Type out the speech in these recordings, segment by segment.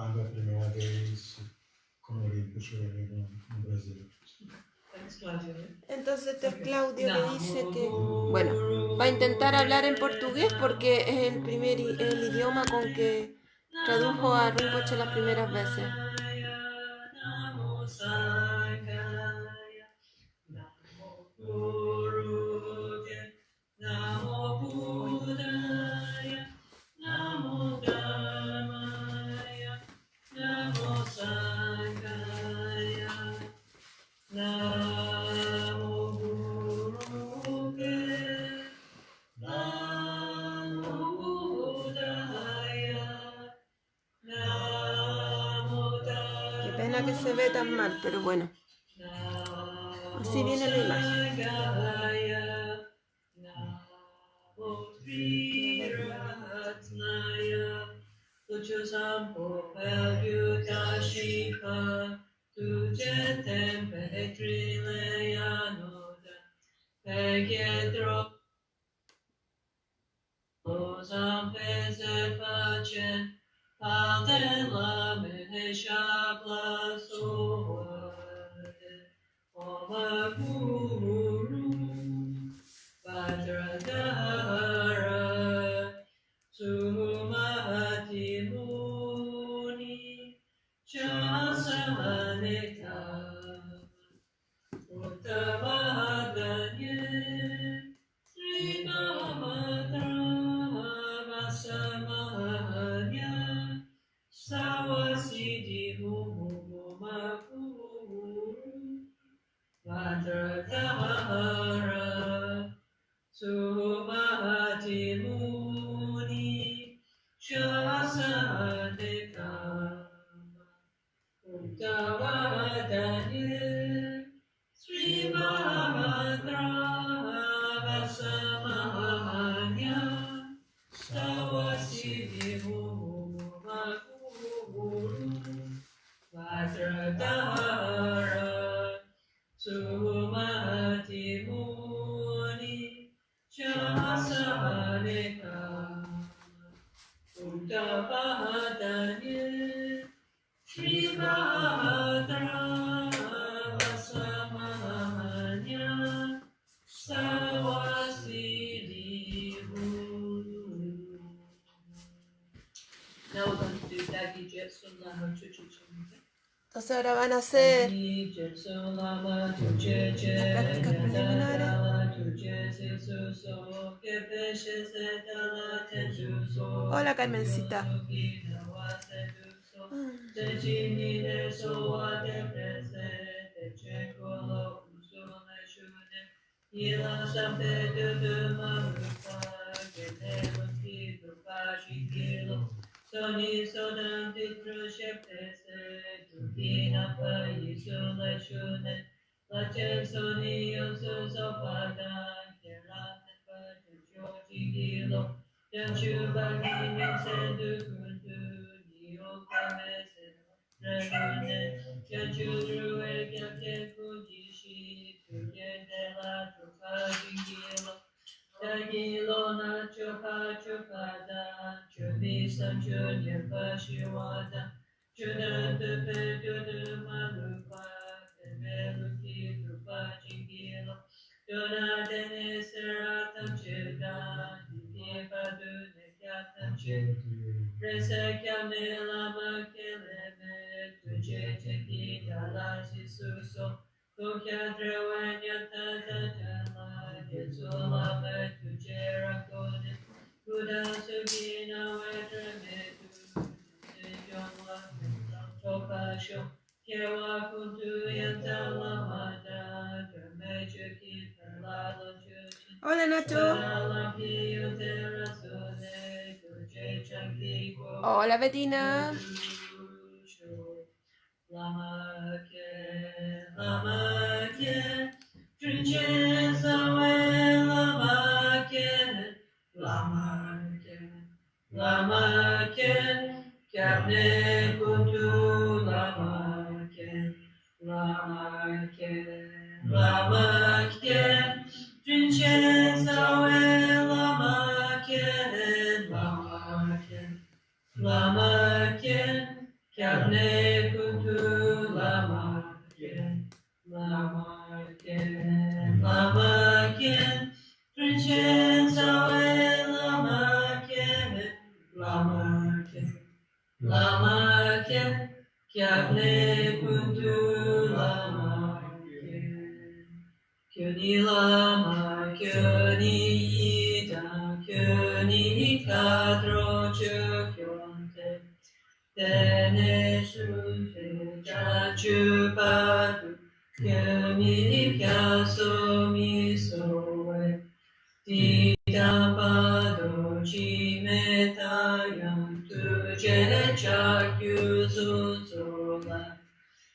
quando a primeira vez con Rinpoche en Brasil. Entonces este es Claudio que dice que, bueno, va a intentar hablar en portugués porque es el idioma con que tradujo a Rinpoche las primeras veces. Qué pena que se ve tan mal, pero bueno. Así viene la imagen. Entonces ahora van a hacer las prácticas preliminares. Hola, Carmencita. Hola, Nacho. Hola, Betina. Kyavne Kutu Lama Kien, Lama Kien, Lama Kien, Trinchen Sawe Lama Kien, Lama Kien, Lama Kien, Kyavne Kutu Lama Kien. Kyoni Lama, Kyoni Ida, Kyoni Kadro Kyonte, Tene Shunte Jachu Padu, Kyoni Kyaso Misowe, Dida Pado Chimetayam, Tuje Chakyu Zuzola,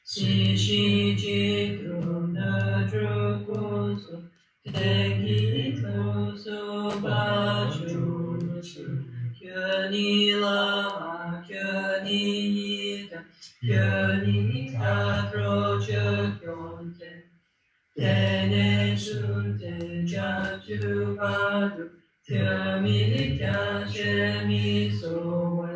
Shishi Jitro Nadro Koso, Teki Koso Bachusu, Kyoni Lama, Kyoni Yida, Kyoni Kadro Kyonte, Tene Sunte Jatu Padu, Kyami Kyashemi Sowe,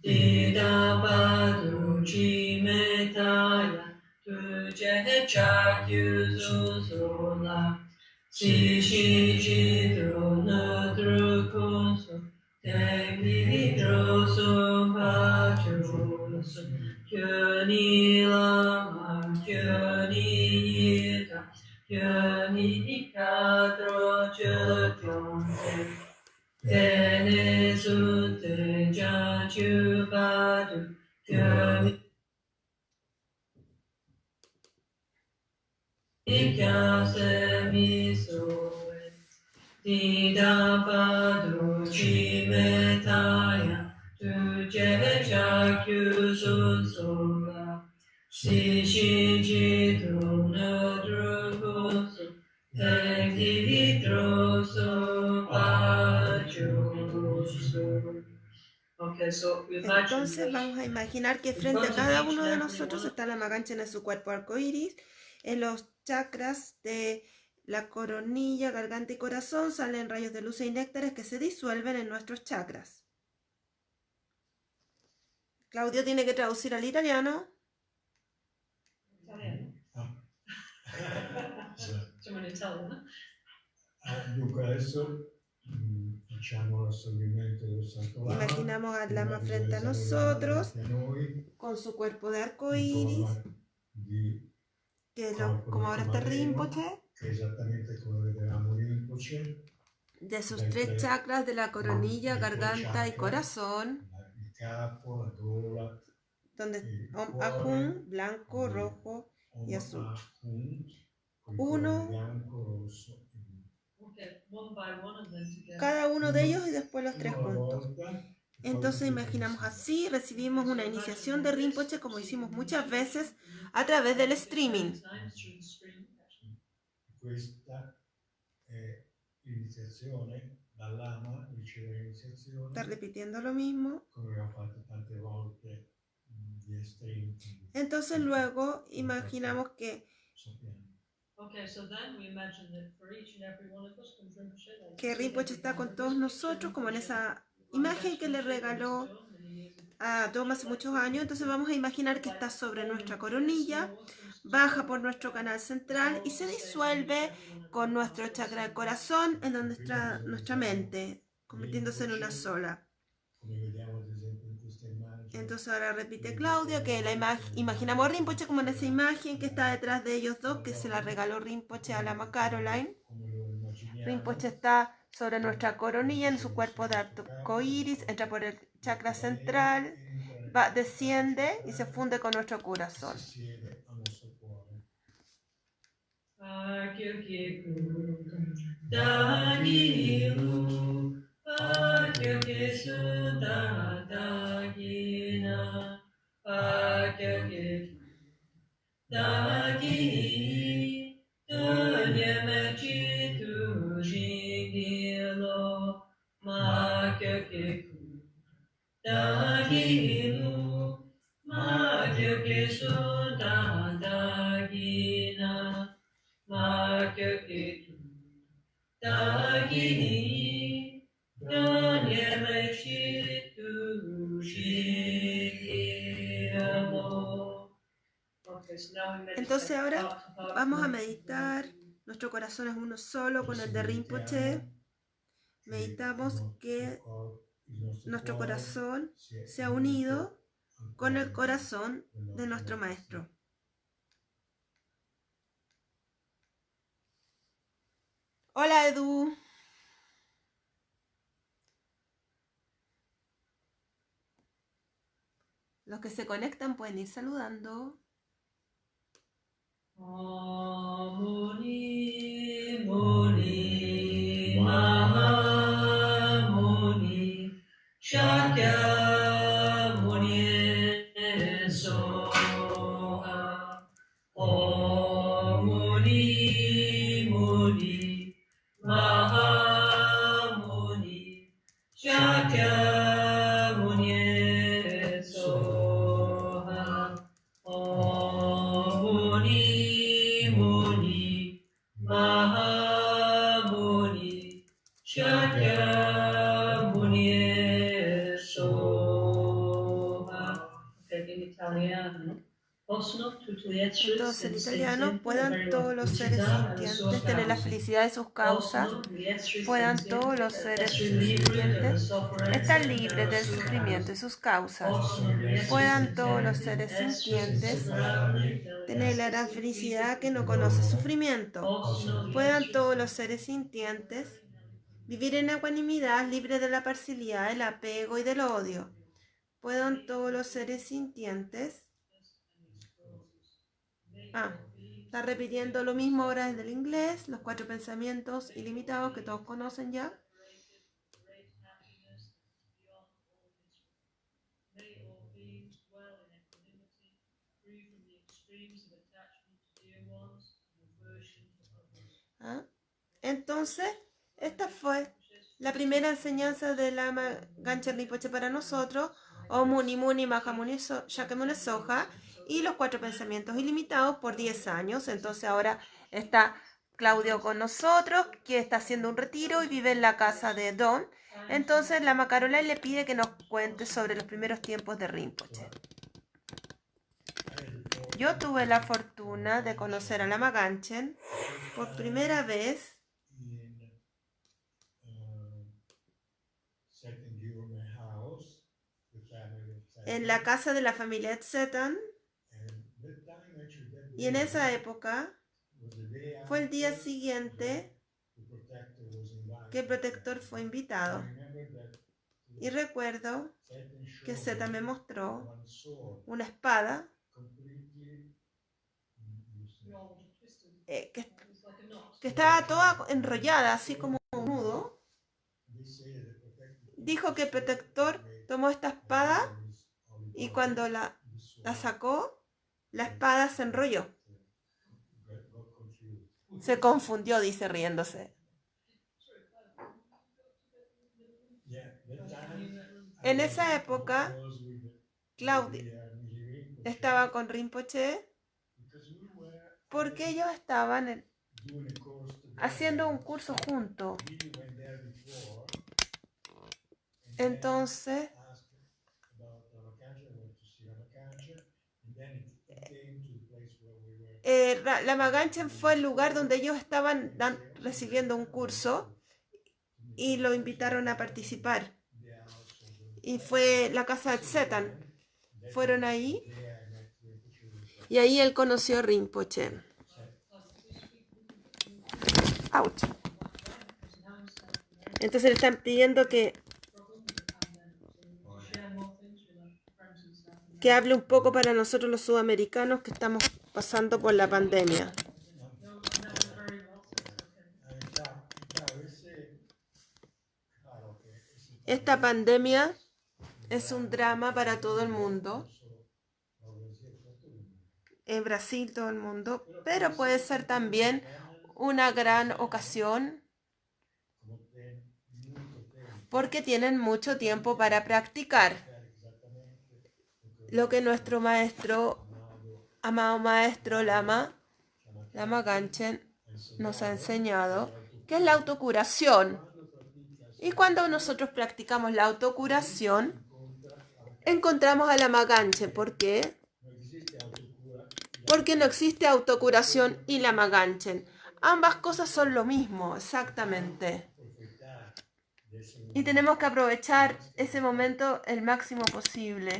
Dida Padu Chimetaya, Tuje Chakyu Zuzola, Shishi Jidro Nadru Koso, Teki Droso Pachusu, Kyoni Lama, Kyoni Yida, Kyoni Kadro Kyonte, Tene Sute Jachu Padu, Kyoni Kyase Misoe, Dida Padu Chimetaya, Tuje Chakyu Susola, Shishi Jidro Nadru Koso, Teki Droso Pachusu. Okay, so we imagine Entonces that vamos a imaginar que frente a cada uno de nosotros está la maganchana en su cuerpo arcoíris. En los chakras de la coronilla, garganta y corazón salen rayos de luz y néctares que se disuelven en nuestros chakras. Claudio tiene que traducir al italiano. Facciamo in italiano. Dunque adesso facciamo l'assorbimento del Santo Lama. Imaginamos al Una Lama frente a visualizzazione nosotros davanti a noi, con su cuerpo de in arcoíris, forma di que es corpo como ahora está marino, Rinpoche, che è esattamente come vedevamo Rinpoche, de sus Dai tres tre- chakras de la coronilla, dai tre garganta y chakra, corazón, il capo, la gola, donde il Om cuore, Ahum, blanco, il rojo y azul. Ahum, con il Uno. cuore bianco, rosso e blu. Okay, one by one and then together. Cada uno de ellos y después los tres Uno alla juntos. volta, e poi Entonces tutti imaginamos insieme. así, recibimos una iniciación de Rinpoche como hicimos muchas veces a través del streaming. Questa è l'iniziazione, dal Lama riceve l'iniziazione, Está repitiendo lo mismo. come abbiamo fatto tante volte di stream. Entonces luego imaginamos que Okay, so then we imagine that for each and every one of us comes Rinpoche. que Rinpoche está con todos nosotros, como en esa imagen que le regaló a Tom hace muchos años. Entonces vamos a imaginar que está sobre nuestra coronilla, baja por nuestro canal central y se disuelve con nuestro chakra del corazón, en donde está nuestra mente, convirtiéndose en una sola. Come vediamo ad esempio in questa immagine. Entonces ahora repite Claudio que imaginamos a Rinpoche como en esa imagen que está detrás de ellos dos, que se la regaló Rinpoche a Lama Caroline. Come lo immaginiamo. Rinpoche está sobre nuestra coronilla en su cuerpo de arcoíris, entra por el chakra central, va, desciende y se funde con nuestro corazón. Si siede al nostro cuore. Okay, so now we meditate Entonces ahora heart to heart vamos a connection. meditar. Nuestro corazón es uno solo con el de Rinpoche. Meditamos que nuestro corazón se ha unido con el corazón de nuestro maestro. Hola, Edu. Los que se conectan pueden ir saludando. Muni, Muni, Mahamuni, Shakyamuni, Soha. Om Muni, Muni, Mahamuni, Shakyamuni, Soha. Om Muni, Muni, Mahamuni, Shakyamuni, Soha. Ok, in italiano. Entonces, en italiano, puedan todos los seres sintientes tener la felicidad de sus causas, puedan todos los seres sintientes estar libres del sufrimiento de sus causas, puedan todos los seres sintientes tener la gran felicidad que no conoce sufrimiento, puedan todos los seres sintientes vivir en ecuanimidad, libres de la parcialidad, el apego y del odio, puedan todos los seres sintientes. Está repitiendo lo mismo ahora desde el inglés, los 4 pensamientos ilimitados que todos conocen ya. Entonces, esta fue la primera enseñanza de Lama Ganchen Rinpoche para nosotros, Om Muni Muni Mahamuni Shakyamuni Soha, y los 4 pensamientos ilimitados por 10 años. Entonces ahora está Claudio con nosotros, que está haciendo un retiro y vive en la casa de Don. Entonces Lama Caroline le pide que nos cuente sobre los primeros tiempos de Rinpoche. Yo tuve la fortuna de conocer a Lama Ganchen por primera vez en la casa de la familia Etzetan, y en esa época fue el día siguiente que el protector fue invitado. Y recuerdo que Etzetan me mostró una espada que estaba toda enrollada, así como un nudo. Dijo que el protector tomó esta espada y cuando la sacó, la espada se enrolló. Se confundió, dice riéndose. En esa época, Claudia estaba con Rinpoche porque ellos estaban haciendo un curso juntos. Entonces, Lama Ganchen fue el lugar donde ellos estaban recibiendo un curso y lo invitaron a participar. Y fue la casa de Tzetan. Fueron ahí y ahí él conoció a Rinpoche. ¡Auch! Entonces le están pidiendo que hable un poco para nosotros los sudamericanos que estamos pasando por la pandemia. Esta pandemia es un drama para todo el mundo. En Brasil, todo el mundo, pero puede ser también una gran ocasión porque tienen mucho tiempo para practicar lo que nuestro maestro, amado maestro Lama Ganchen, nos ha enseñado, que es la autocuración. Y cuando nosotros practicamos la autocuración, encontramos a Lama Ganchen. ¿Por qué? porque no existe autocuración y Lama Ganchen. Ambas cosas son lo mismo, exactamente. Y tenemos que aprovechar ese momento el máximo posible.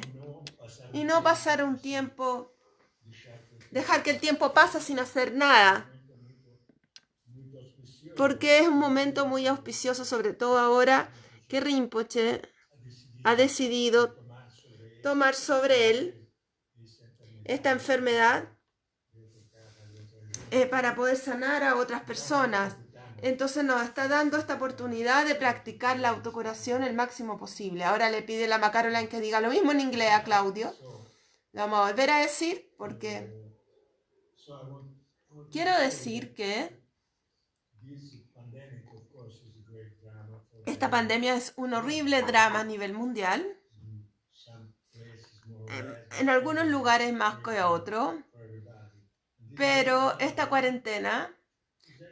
Y no pasar un tiempo, dejar que el tiempo pase sin hacer nada. Porque es un momento muy auspicioso, sobre todo ahora que Rinpoche ha decidido tomar sobre él esta enfermedad para poder sanar a otras personas. Entonces nos está dando esta oportunidad de practicar la autocuración el máximo posible. Ahora le pide la Caroline que diga lo mismo en inglés a Claudio. Lo vamos a volver a decir porque quiero decir que esta pandemia es un horrible drama a nivel mundial. En algunos lugares más que otros. Pero esta cuarentena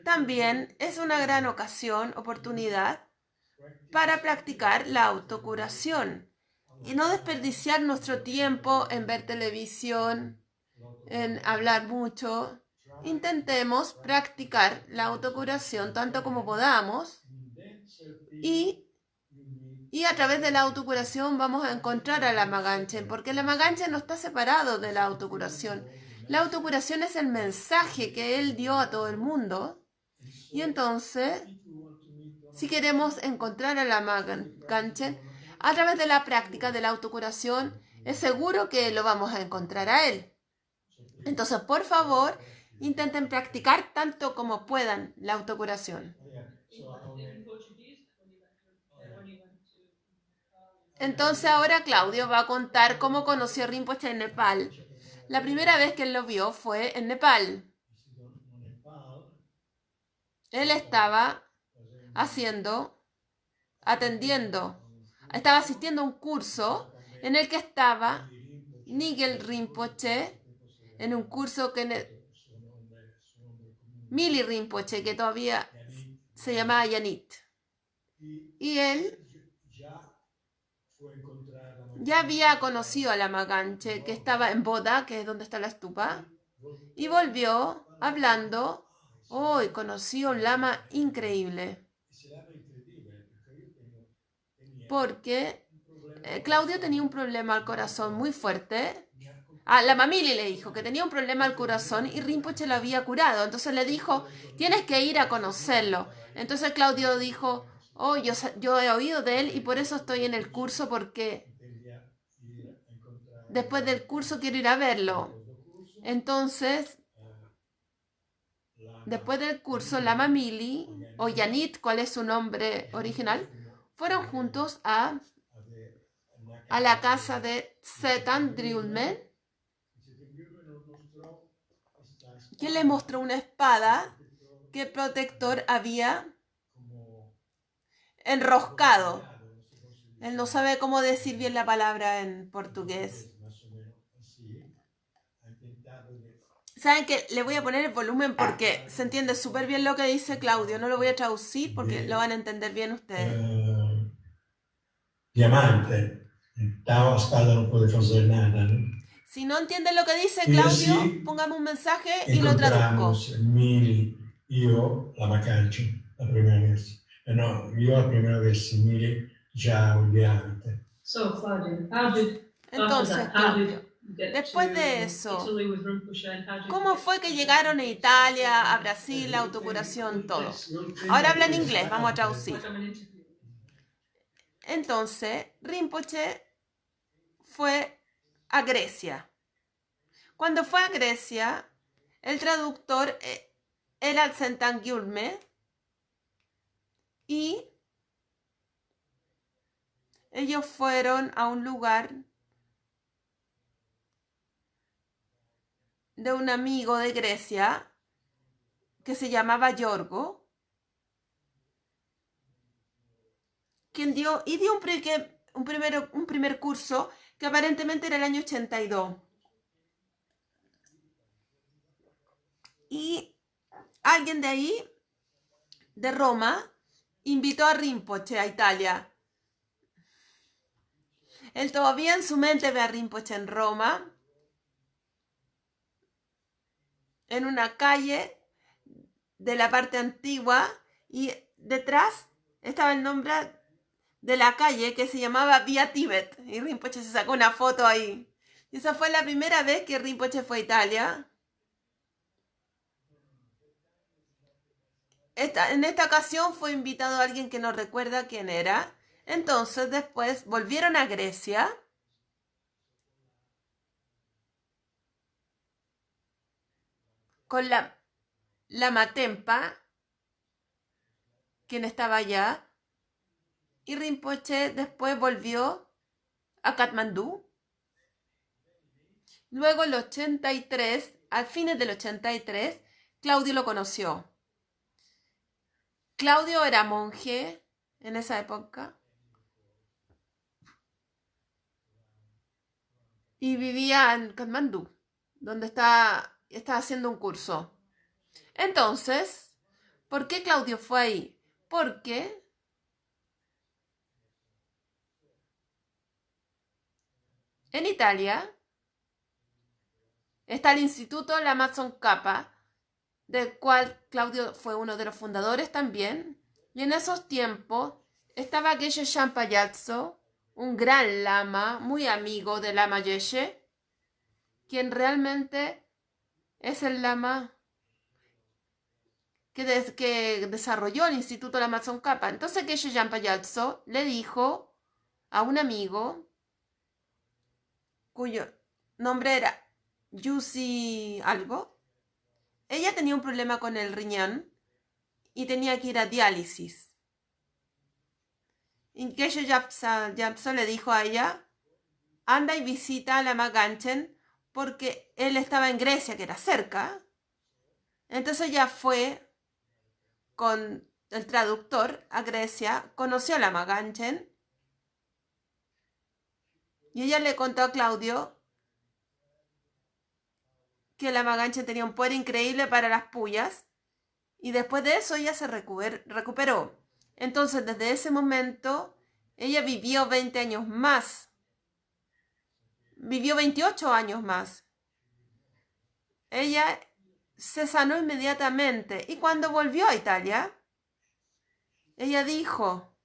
también es una gran oportunidad para practicar la autocuración y no desperdiciar nuestro tiempo en ver televisión, en hablar mucho. Intentemos practicar la autocuración tanto como podamos y a través de la autocuración vamos a encontrar a Lama Ganchen, porque Lama Ganchen no está separado de la autocuración. La autocuración es el mensaje que él dio a todo el mundo. Y entonces, si queremos encontrar a Lama Ganchen a través de la práctica de la autocuración, es seguro que lo vamos a encontrar a él. Entonces, por favor, intenten practicar tanto como puedan la autocuración. Entonces ahora Claudio va a contar cómo conoció a Rinpoche en Nepal. La primera vez que él lo vio fue en Nepal. Él estaba estaba asistiendo a un curso en el que estaba Nigel Rinpoche, en un curso Mili Rinpoche, que todavía se llamaba Yanit. Y él ya había conocido a Lama Ganchen, que estaba en Boda, que es donde está la estupa, y volvió hablando. Hoy conocí a un lama increíble. Porque Claudio tenía un problema al corazón muy fuerte. La Mamili le dijo que tenía un problema al corazón y Rinpoche lo había curado. Entonces le dijo, tienes que ir a conocerlo. Entonces Claudio dijo, yo he oído de él y por eso estoy en el curso, porque después del curso quiero ir a verlo. Entonces, después del curso, la Mamili, o Yanit, ¿cuál es su nombre original?, fueron juntos a la casa de Setan Driulmen, que le mostró una espada que el protector había enroscado. Él no sabe cómo decir bien la palabra en portugués. ¿Saben qué? Le voy a poner el volumen porque se entiende súper bien lo que dice Claudio. No lo voy a traducir porque lo van a entender bien ustedes. Diamante. La spada no puede hacer nada, ¿no? Si no entienden lo que dice Claudio, póngame un mensaje y lo traduzco. Mili, io Lama Ganchen, la primera vez. No, io la primera vez, Mili ya un diamante. So, Claudio, Entonces, Claudio, después de eso, ¿cómo fue que llegaron a Italia, a Brasil, la autocuración, todo? Ahora habla en inglés, vamos a traducir. Entonces, Rinpoche fue a Grecia. Cuando fue a Grecia, el traductor era Setan Gyulme y ellos fueron a un lugar de un amigo de Grecia que se llamaba Yorgo, quien dio un primer curso que aparentemente era el año 82. Y alguien de ahí, de Roma, invitó a Rinpoche a Italia. Él todavía en su mente ve a Rinpoche en Roma. en una calle de la parte antigua y detrás estaba el nombre de la calle que se llamaba Vía Tíbet y Rinpoche se sacó una foto ahí. Y esa fue la primera vez que Rinpoche fue a Italia. En esta ocasión fue invitado alguien que no recuerda quién era. Entonces después volvieron a Grecia. Con la Matempa, quien estaba allá. Y Rinpoche después volvió a Katmandú. Luego el 83, al fines del 83, Claudio lo conoció. Claudio era monje en esa época y vivía en Katmandú, donde está haciendo un curso. Entonces, ¿por qué Claudio fue ahí? Porque en Italia está el Instituto Lama Tsongkhapa, del cual Claudio fue uno de los fundadores también. Y en esos tiempos estaba Geshe Shampa Gyatso, un gran lama, muy amigo del Lama Yeshe, quien realmente es el lama que desarrolló el Instituto Lama Tsongkhapa. Entonces Geshe Shampa Gyatso le dijo a un amigo cuyo nombre era Yusi algo. Ella tenía un problema con el riñón y tenía que ir a diálisis. Y Geshe Gyatso le dijo a ella, anda y visita a Lama Ganchen, porque él estaba en Grecia, que era cerca. Entonces ella fue con el traductor a Grecia, conoció a Lama Ganchen y ella le contó a Claudio que Lama Ganchen tenía un poder increíble para las puyas y después de eso ella se recuperó. Entonces desde ese momento ella vivió 20 años más. Vivió 28 años más. Ella se sanó inmediatamente y cuando volvió a Italia, ella dijo,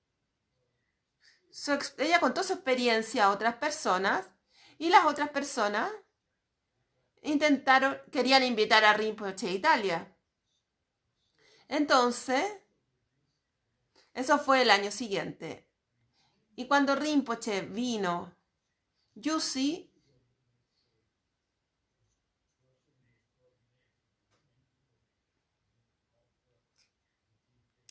ella contó su experiencia a otras personas y las otras personas querían invitar a Rinpoche a Italia. Entonces, eso fue el año siguiente. Y cuando Rinpoche vino, Yusi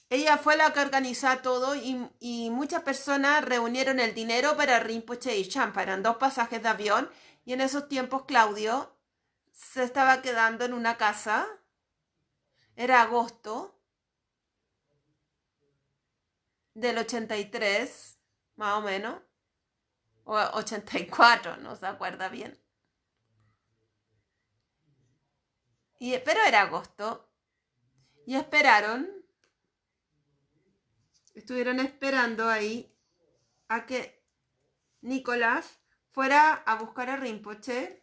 ella fue la que organizó todo y muchas personas reunieron el dinero para Rinpoche y Shampa. Eran 2 pasajes de avión y en esos tiempos Claudio se estaba quedando en una casa. Era agosto del 83, más o menos, o 84, no se acuerda bien. Pero era agosto y estuvieron esperando ahí a que Nicolás fuera a buscar a Rinpoche.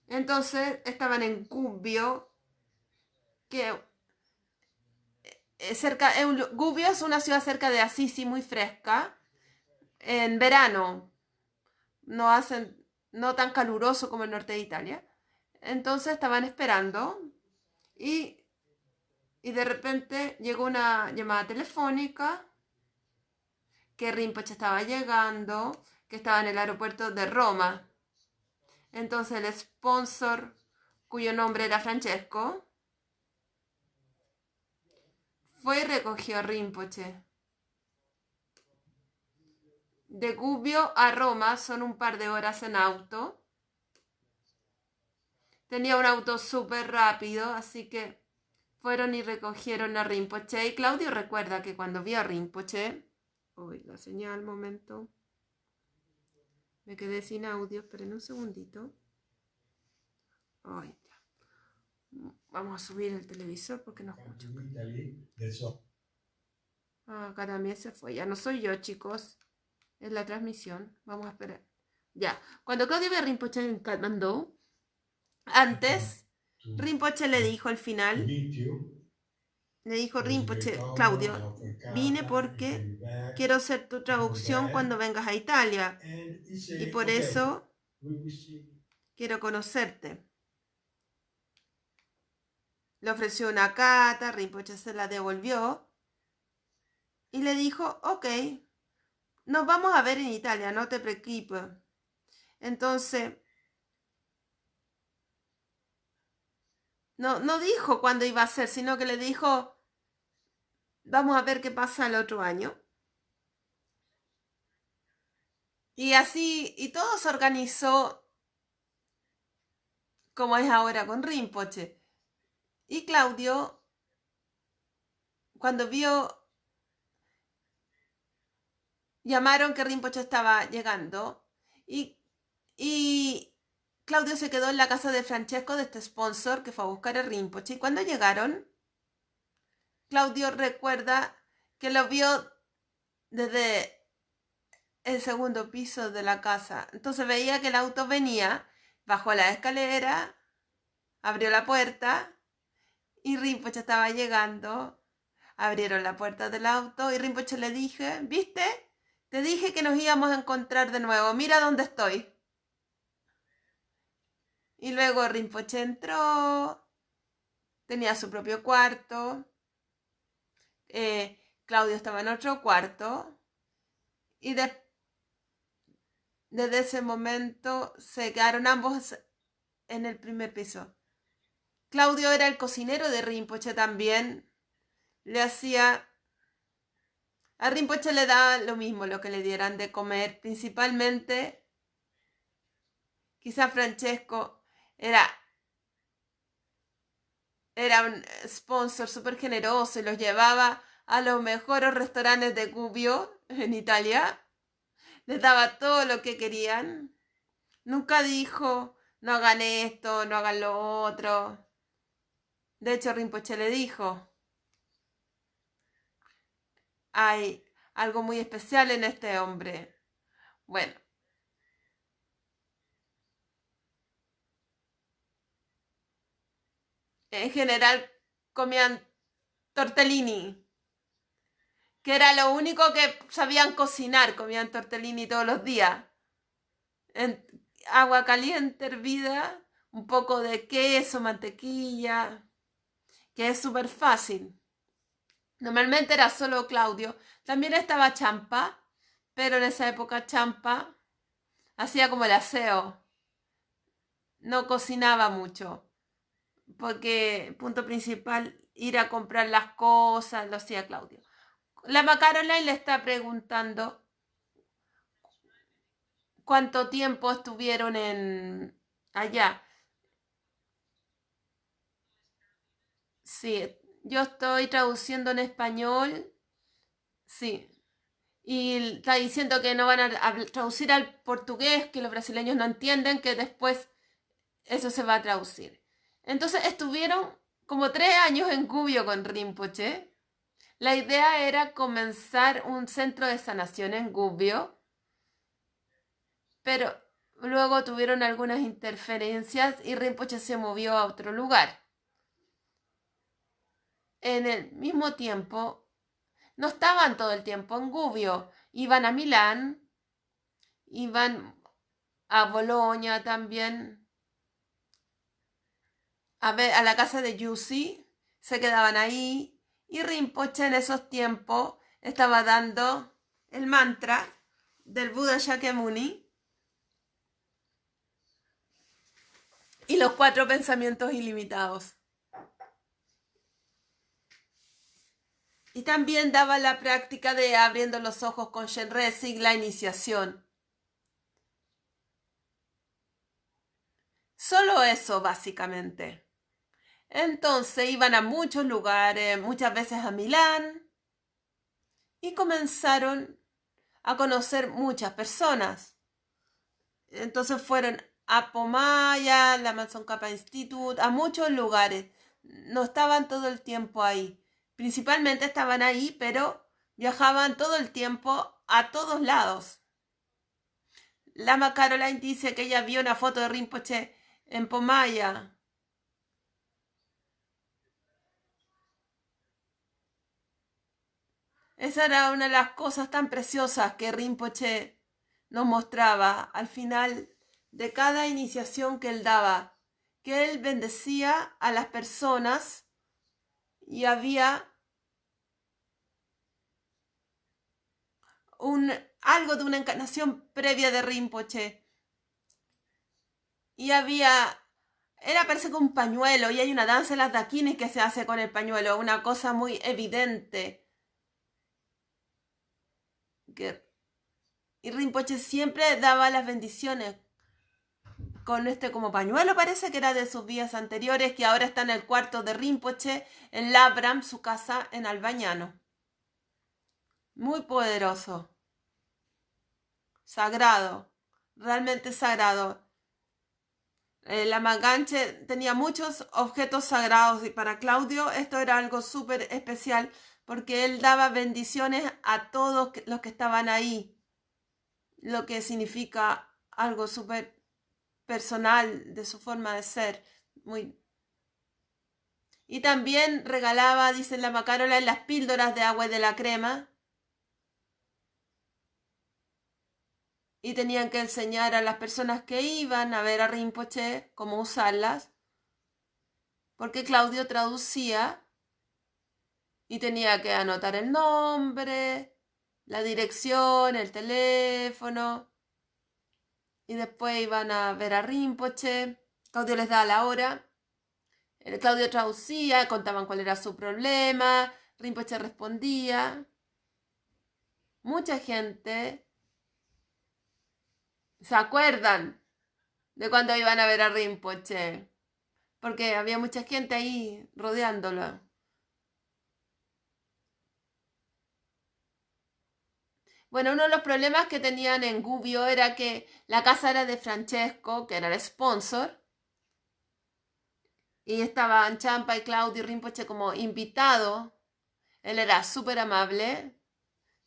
Entonces estaban en Gubbio, que Gubbio es una ciudad cerca de Assisi muy fresca. En verano no tan caluroso como el norte de Italia. Entonces estaban esperando y de repente llegó una llamada telefónica que Rinpoche estaba llegando, que estaba en el aeropuerto de Roma. Entonces el sponsor, cuyo nombre era Francesco, fue y recogió a Rinpoche. De Gubbio a Roma son un par de horas en auto. Tenía un auto súper rápido, así que fueron y recogieron a Rinpoche. Y Claudio recuerda que cuando vio a Rinpoche... Uy, la señal, momento. Me quedé sin audio, esperen un segundito. Ay, ya. Vamos a subir el televisor porque no escucho. Acá también se fue. Ya no soy yo, chicos. Es la transmisión. Vamos a esperar. Ya. Cuando Claudio vio a Rinpoche en Katmandú, antes to Rinpoche le dijo al final, meet you. le dijo It was a great Rinpoche, honor. I Claudio, often come vine back, porque came back, quiero ser tu traducción back. cuando vengas a Italia And he said, y por okay, eso we will see. quiero conocerte. Le ofreció una carta, Rinpoche se la devolvió y le dijo, ok, nos vamos a ver en Italia, no te preocupes. Entonces, no dijo cuándo iba a ser, sino que le dijo, vamos a ver qué pasa el otro año. Y así, y todo se organizó como es ahora con Rinpoche. Y Claudio, cuando llamaron que Rinpoche estaba llegando, y Claudio se quedó en la casa de Francesco, de este sponsor que fue a buscar a Rinpoche. Y cuando llegaron, Claudio recuerda que lo vio desde el segundo piso de la casa. Entonces veía que el auto venía, bajó la escalera, abrió la puerta y Rinpoche estaba llegando. Abrieron la puerta del auto y Rinpoche le dije, ¿viste? Te dije que nos íbamos a encontrar de nuevo, mira dónde estoy. Y luego Rinpoche entró, tenía su propio cuarto, Claudio estaba en otro cuarto y desde ese momento se quedaron ambos en el primer piso. Claudio era el cocinero de Rinpoche también, a Rinpoche le daba lo mismo lo que le dieran de comer, principalmente quizá Francesco era un sponsor súper generoso y los llevaba a los mejores restaurantes de Gubbio en Italia. Les daba todo lo que querían. Nunca dijo, no hagan esto, no hagan lo otro. De hecho, Rinpoche le dijo, hay algo muy especial en este hombre. Bueno. En general comían tortellini, que era lo único que sabían cocinar, comían tortellini todos los días. En agua caliente hervida, un poco de queso, mantequilla, que es súper fácil. Normalmente era solo Claudio. También estaba Champa, pero en esa época Champa hacía como el aseo. No cocinaba mucho, porque punto principal, ir a comprar las cosas, lo hacía Claudio. La Caroline le está preguntando cuánto tiempo estuvieron allá. Sí, yo estoy traduciendo en español. Sí. Y está diciendo que no van a traducir al portugués, que los brasileños no entienden, que después eso se va a traducir. Entonces estuvieron como 3 años en Gubbio con Rinpoche. La idea era comenzar un centro de sanación en Gubbio, pero luego tuvieron algunas interferencias y Rinpoche se movió a otro lugar. En el mismo tiempo, no estaban todo el tiempo en Gubbio, iban a Milán, iban a Bolonia también, a la casa de Jussi, se quedaban ahí, y Rinpoche en esos tiempos estaba dando el mantra del Buda Shakyamuni y los 4 pensamientos ilimitados. Y también daba la práctica de abriendo los ojos con Shenrezig, la iniciación. Solo eso, básicamente. Entonces iban a muchos lugares, muchas veces a Milán, y comenzaron a conocer muchas personas. Entonces fueron a Pomaya, la Manson Kappa Institute, a muchos lugares. No estaban todo el tiempo ahí. Principalmente estaban ahí, pero viajaban todo el tiempo a todos lados. Lama Caroline dice que ella vio una foto de Rinpoche en Pomaya. Esa era una de las cosas tan preciosas que Rinpoche nos mostraba al final de cada iniciación que él daba, que él bendecía a las personas y había algo de una encarnación previa de Rinpoche. Y era parece que un pañuelo, y hay una danza en las dakinis que se hace con el pañuelo, una cosa muy evidente. Y Rinpoche siempre daba las bendiciones con como pañuelo, parece que era de sus vidas anteriores, que ahora está en el cuarto de Rinpoche, en Labram, su casa en Albañano. Muy poderoso. Sagrado. Realmente sagrado. La Maganche tenía muchos objetos sagrados y para Claudio esto era algo súper especial porque él daba bendiciones a todos los que estaban ahí, lo que significa algo súper personal de su forma de ser. Y también regalaba, dice la Macarola, las píldoras de agua y de la crema. Y tenían que enseñar a las personas que iban a ver a Rinpoche cómo usarlas, porque Claudio traducía y tenía que anotar el nombre, la dirección, el teléfono, y después iban a ver a Rinpoche. Claudio les daba la hora, Claudio traducía, contaban cuál era su problema, Rinpoche respondía. Mucha gente se acuerdan de cuando iban a ver a Rinpoche, porque había mucha gente ahí rodeándolo. Bueno, uno de los problemas que tenían en Gubbio era que la casa era de Francesco, que era el sponsor, y estaban Champa y Claudio y Rinpoche como invitados. Él era súper amable,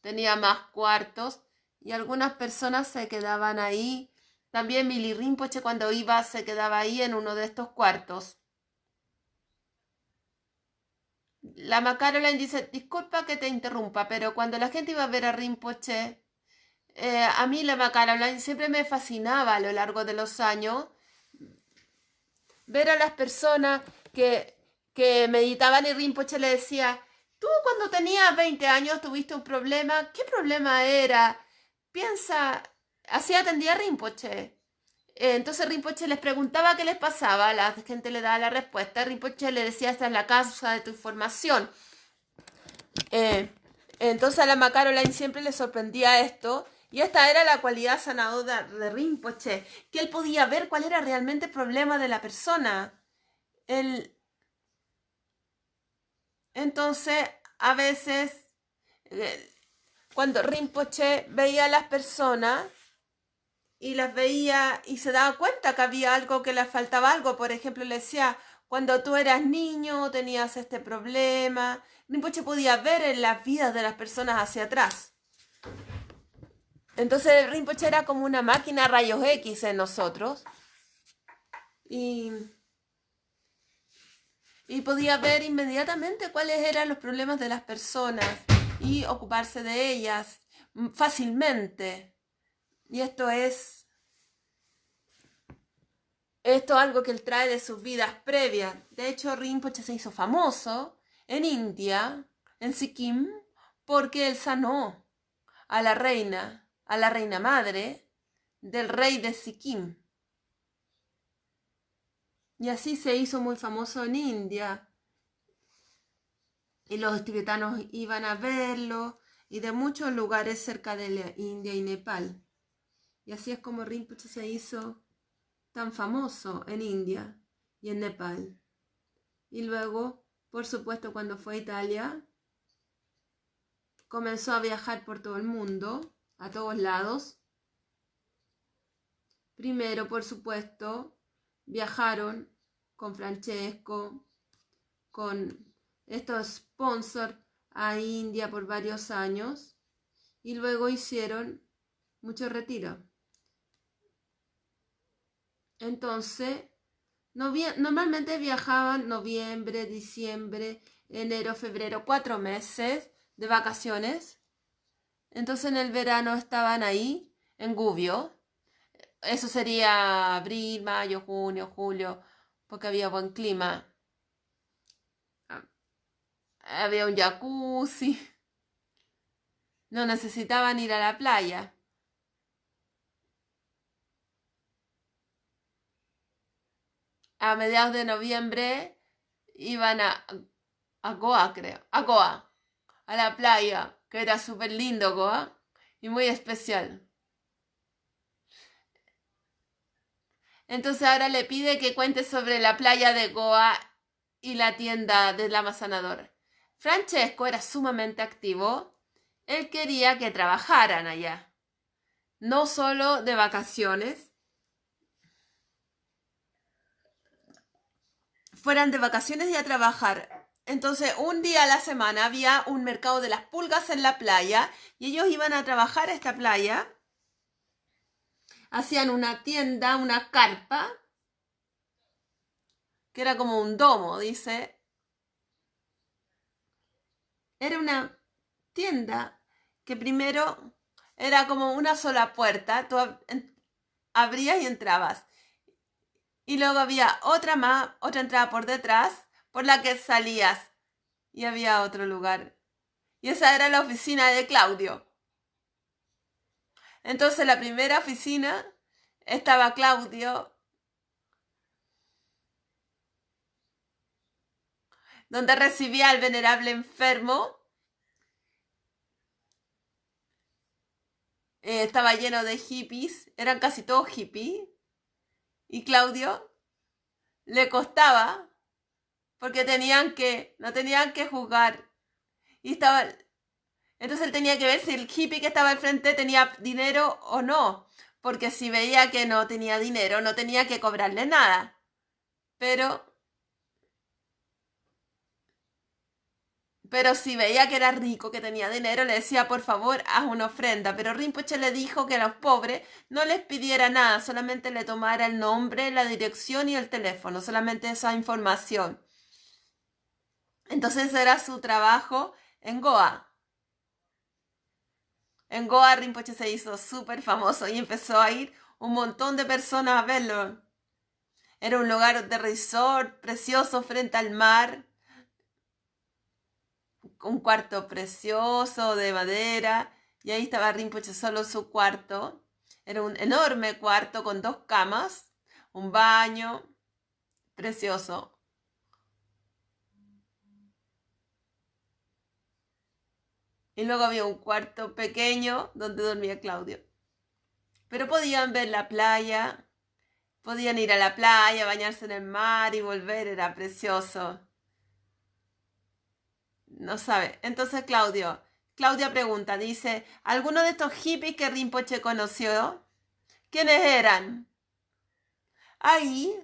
tenía más cuartos, y algunas personas se quedaban ahí. También Mili Rinpoche cuando iba se quedaba ahí en uno de estos cuartos. La Macaroline dice, disculpa que te interrumpa, pero cuando la gente iba a ver a Rinpoche, a mí la Macaroline siempre me fascinaba a lo largo de los años ver a las personas que meditaban y Rinpoche le decía, tú cuando tenías 20 años tuviste un problema, ¿qué problema era? Piensa, así atendía a Rinpoche. Entonces Rinpoche les preguntaba qué les pasaba, la gente le daba la respuesta, Rinpoche le decía, esta es la causa de tu información. Entonces a la Macaroline siempre le sorprendía esto, y esta era la cualidad sanadora de Rinpoche, que él podía ver cuál era realmente el problema de la persona. Entonces, a veces, cuando Rinpoche veía a las personas, y las veía y se daba cuenta que había algo, que les faltaba algo. Por ejemplo, le decía, cuando tú eras niño tenías este problema. Rinpoche podía ver en las vidas de las personas hacia atrás. Entonces Rinpoche era como una máquina rayos X en nosotros. Y podía ver inmediatamente cuáles eran los problemas de las personas y ocuparse de ellas fácilmente. Y esto es algo que él trae de sus vidas previas. De hecho, Rinpoche se hizo famoso en India, en Sikkim, porque él sanó a la reina madre del rey de Sikkim. Y así se hizo muy famoso en India. Y los tibetanos iban a verlo, y de muchos lugares cerca de la India y Nepal. Y así es como Rinpoche se hizo tan famoso en India y en Nepal. Y luego, por supuesto, cuando fue a Italia, comenzó a viajar por todo el mundo, a todos lados. Primero, por supuesto, viajaron con Francesco, con estos sponsors a India por varios años, y luego hicieron mucho retiro. Entonces, normalmente viajaban noviembre, diciembre, enero, febrero, 4 meses de vacaciones. Entonces en el verano estaban ahí, en Gubbio. Eso sería abril, mayo, junio, julio, porque había buen clima. Había un jacuzzi. No necesitaban ir a la playa. A mediados de noviembre iban a Goa, creo. A Goa. A la playa, que era súper lindo Goa y muy especial. Entonces ahora le pide que cuente sobre la playa de Goa y la tienda del amasanador. Francesco era sumamente activo. Él quería que trabajaran allá, no solo de vacaciones, fueran de vacaciones y a trabajar. Entonces un día a la semana había un mercado de las pulgas en la playa y ellos iban a trabajar a esta playa. Hacían una tienda, una carpa, que era como un domo, dice. Era una tienda que primero era como una sola puerta, tú abrías y entrabas. Y luego había otra más, otra entrada por detrás, por la que salías. Y había otro lugar. Y esa era la oficina de Claudio. Entonces la primera oficina estaba Claudio, donde recibía al venerable enfermo. Estaba lleno de hippies, eran casi todos hippies. Y Claudio le costaba porque no tenían que jugar. Y entonces él tenía que ver si el hippie que estaba al frente tenía dinero o no. Porque si veía que no tenía dinero, no tenía que cobrarle nada. Pero si veía que era rico, que tenía dinero, le decía, por favor, haz una ofrenda. Pero Rinpoche le dijo que a los pobres no les pidiera nada, solamente le tomara el nombre, la dirección y el teléfono, solamente esa información. Entonces era su trabajo en Goa. En Goa Rinpoche se hizo súper famoso y empezó a ir un montón de personas a verlo. Era un lugar de resort precioso frente al mar. Un cuarto precioso de madera, y ahí estaba Rinpoche solo en su cuarto. Era un enorme cuarto con 2 camas, un baño, precioso. Y luego había un cuarto pequeño donde dormía Claudio. Pero podían ver la playa, podían ir a la playa, bañarse en el mar y volver, era precioso. No sabe. Entonces Claudia pregunta, dice, ¿alguno de estos hippies que Rinpoche conoció? ¿Quiénes eran? Ahí,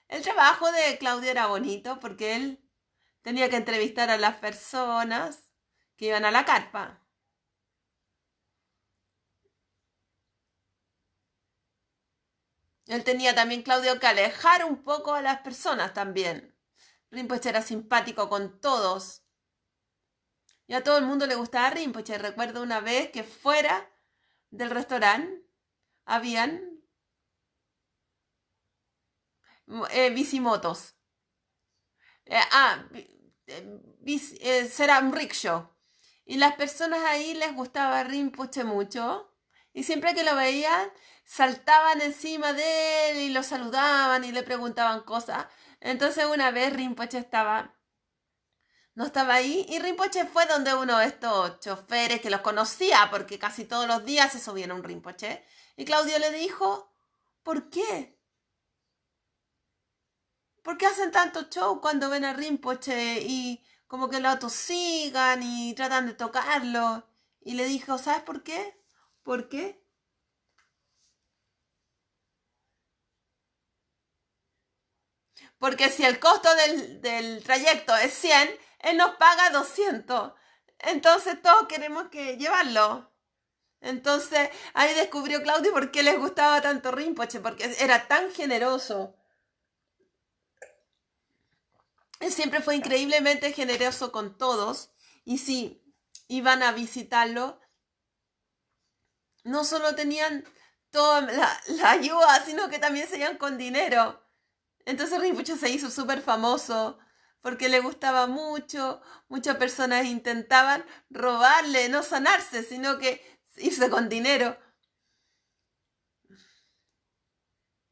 el trabajo de Claudio era bonito porque él tenía que entrevistar a las personas que iban a la carpa. Él tenía también, Claudio, que alejar un poco a las personas también. Rinpoche era simpático con todos. Y a todo el mundo le gustaba Rinpoche. Recuerdo una vez que fuera del restaurante habían bicimotos. Será un rickshaw. Y las personas ahí les gustaba Rinpoche mucho. Y siempre que lo veían, saltaban encima de él y lo saludaban y le preguntaban cosas. Entonces una vez Rinpoche no estaba ahí y Rinpoche fue donde uno de estos choferes que los conocía porque casi todos los días se subían a un Rinpoche. Y Claudio le dijo, ¿por qué? ¿Por qué hacen tanto show cuando ven a Rinpoche y como que lo atosigan y tratan de tocarlo? Y le dijo, ¿sabes por qué? ¿Por qué? Porque si el costo del trayecto es 100, él nos paga 200. Entonces todos queremos que llevarlo. Entonces ahí descubrió Claudio por qué les gustaba tanto Rinpoche, porque era tan generoso. Él siempre fue increíblemente generoso con todos. Y iban a visitarlo, no solo tenían toda la ayuda, sino que también se iban con dinero. Entonces Rinpoche se hizo súper famoso porque le gustaba mucho. Muchas personas intentaban robarle, no sanarse, sino que irse con dinero.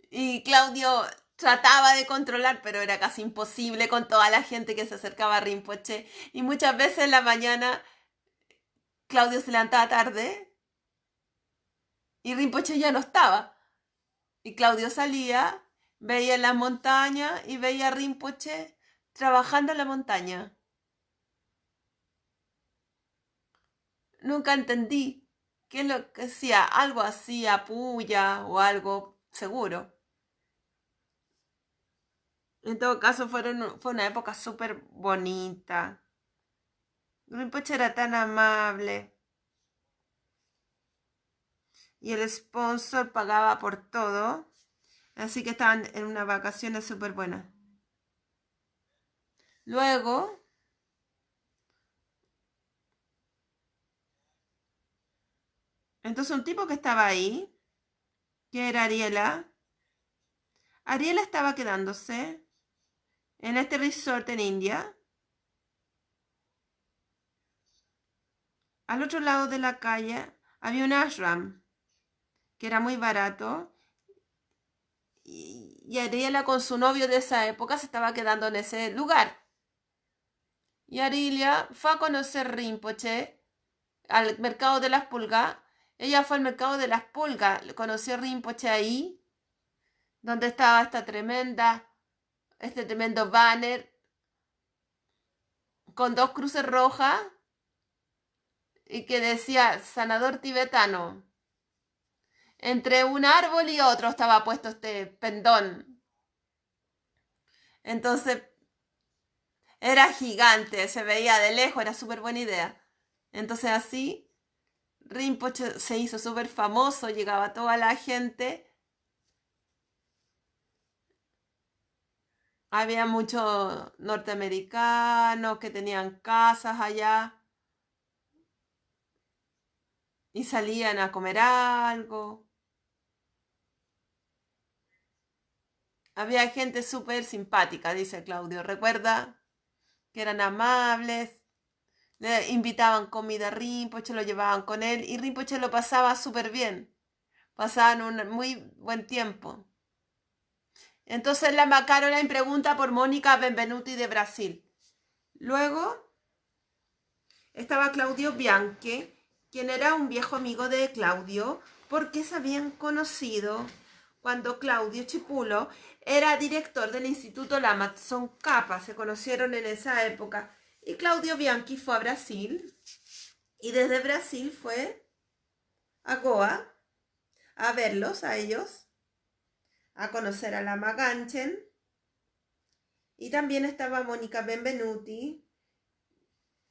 Y Claudio trataba de controlar, pero era casi imposible con toda la gente que se acercaba a Rinpoche. Y muchas veces en la mañana Claudio se levantaba tarde y Rinpoche ya no estaba. Y Claudio salía, veía las montañas y veía a Rinpoche trabajando en la montaña. Nunca entendí qué es lo que hacía, algo hacía puya o algo seguro. En todo caso fue una época súper bonita. Rinpoche era tan amable. Y el sponsor pagaba por todo. Así que estaban en unas vacaciones súper buenas. Luego, entonces un tipo que estaba ahí, que era Ariela estaba quedándose en este resort en India. Al otro lado de la calle había un ashram que era muy barato. Y Ariela con su novio de esa época se estaba quedando en ese lugar. Y Ariela fue a conocer Rinpoche al mercado de las pulgas. Ella fue al mercado de las pulgas, conoció a Rinpoche ahí, donde estaba este tremendo banner con 2 cruces rojas y que decía sanador tibetano. Entre un árbol y otro estaba puesto este pendón. Entonces era gigante, se veía de lejos, era súper buena idea. Entonces así Rinpoche se hizo súper famoso, llegaba toda la gente. Había muchos norteamericanos que tenían casas allá y salían a comer algo. Había gente súper simpática, dice Claudio. Recuerda que eran amables, le invitaban comida a Rinpoche, lo llevaban con él y Rinpoche lo pasaba súper bien. Pasaban un muy buen tiempo. Entonces la Caroline pregunta por Mónica Benvenuti de Brasil. Luego estaba Claudio Bianchi, quien era un viejo amigo de Claudio, porque se habían conocido cuando Claudio Chipulo era director del Instituto Lama Tsongkhapa. Se conocieron en esa época. Y Claudio Bianchi fue a Brasil y desde Brasil fue a Goa a verlos a ellos, a conocer a Lama Ganchen. Y también estaba Mónica Benvenuti,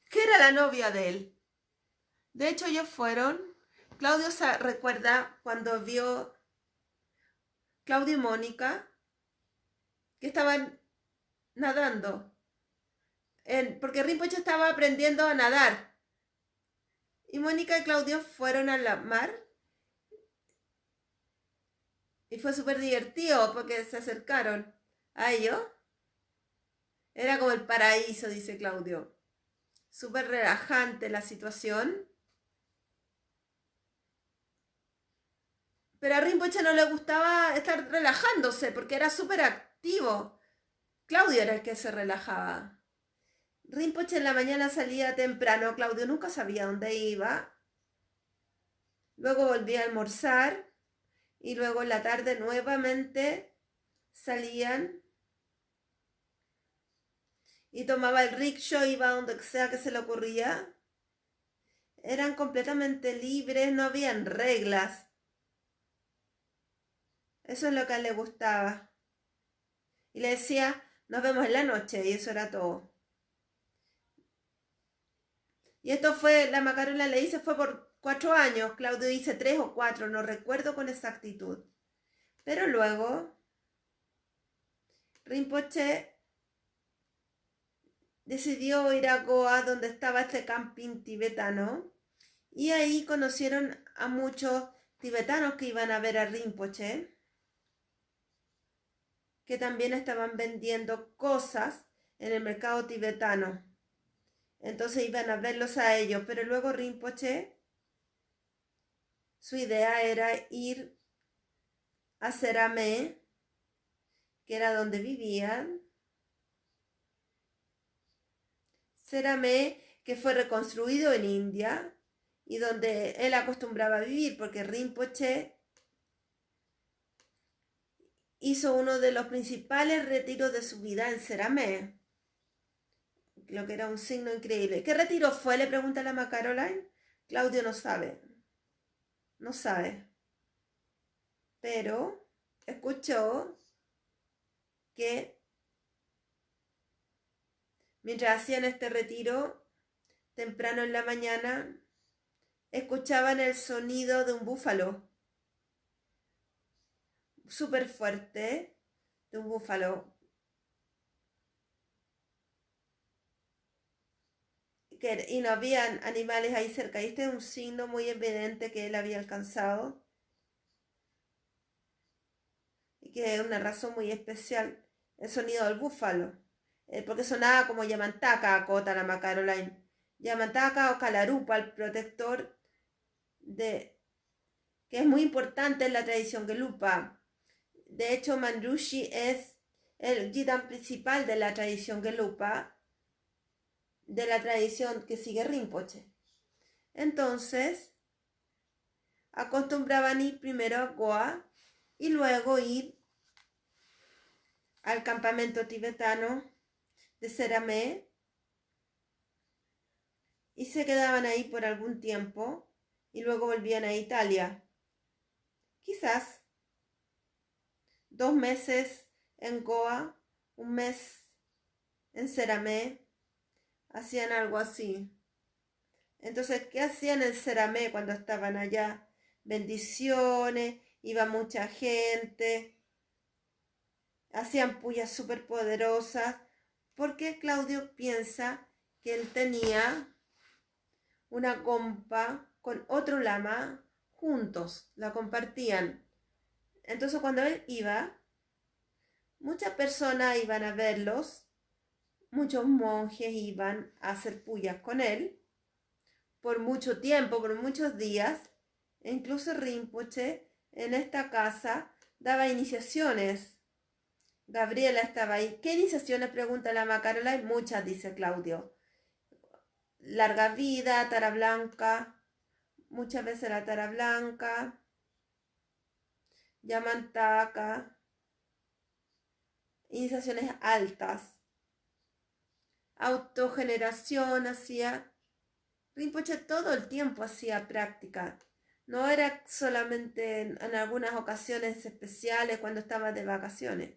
que era la novia de él. De hecho, ellos fueron. Claudio se recuerda cuando vio Claudio y Mónica que estaban nadando. Porque Rinpoche estaba aprendiendo a nadar. Y Mónica y Claudio fueron a la mar. Y fue súper divertido porque se acercaron a ellos. Era como el paraíso, dice Claudio. Súper relajante la situación. Pero a Rinpoche no le gustaba estar relajándose porque era súper activo. Claudio era el que se relajaba. Rinpoche en la mañana salía temprano. Claudio nunca sabía dónde iba. Luego volvía a almorzar. Y luego en la tarde nuevamente salían. Y tomaba el rickshaw, iba donde sea que se le ocurría. Eran completamente libres, no habían reglas. Eso es lo que a él le gustaba. Y le decía, nos vemos en la noche, y eso era todo. Y esto fue, la Macarola le dice, fue por 4 años. Claudio dice 3 o 4, no recuerdo con exactitud. Pero luego, Rinpoche decidió ir a Goa, donde estaba este camping tibetano, y ahí conocieron a muchos tibetanos que iban a ver a Rinpoche, que también estaban vendiendo cosas en el mercado tibetano. Entonces iban a verlos a ellos, pero luego Rinpoche, su idea era ir a Seramé, que era donde vivían. Seramé, que fue reconstruido en India y donde él acostumbraba a vivir, porque Rinpoche hizo uno de los principales retiros de su vida en Seramé, lo que era un signo increíble. ¿Qué retiro fue?, le pregunta la Caroline. Claudio no sabe. No sabe. Pero escuchó que mientras hacían este retiro, temprano en la mañana, escuchaban el sonido de un búfalo. Súper fuerte, de un búfalo. Y no habían animales ahí cerca. Y este es un signo muy evidente que él había alcanzado. Y que es una razón muy especial, el sonido del búfalo. Porque sonaba como Yamantaka, acota la Caroline. Yamantaka o Kalarupa, el protector que es muy importante en la tradición Gelupa. De hecho, Manjushri es el Jidan principal de la tradición Gelupa, de la tradición que sigue Rinpoche. Entonces, acostumbraban ir primero a Goa y luego ir al campamento tibetano de Seramé y se quedaban ahí por algún tiempo y luego volvían a Italia. Quizás 2 meses en Goa, 1 mes en Seramé, hacían algo así. Entonces, ¿qué hacían en Seramé cuando estaban allá? Bendiciones, iba mucha gente, hacían pullas súper poderosas, porque Claudio piensa que él tenía una compa con otro lama juntos, la compartían. Entonces cuando él iba, muchas personas iban a verlos, muchos monjes iban a hacer pullas con él por mucho tiempo, por muchos días, e incluso Rinpoche en esta casa daba iniciaciones. Gabriela estaba ahí. ¿Qué iniciaciones?, pregunta la Caroline. Muchas, dice Claudio. Larga vida, tara blanca, muchas veces la tara blanca, Yamantaka, iniciaciones altas, autogeneración hacía. Rinpoche todo el tiempo hacía práctica. No era solamente en algunas ocasiones especiales cuando estaba de vacaciones.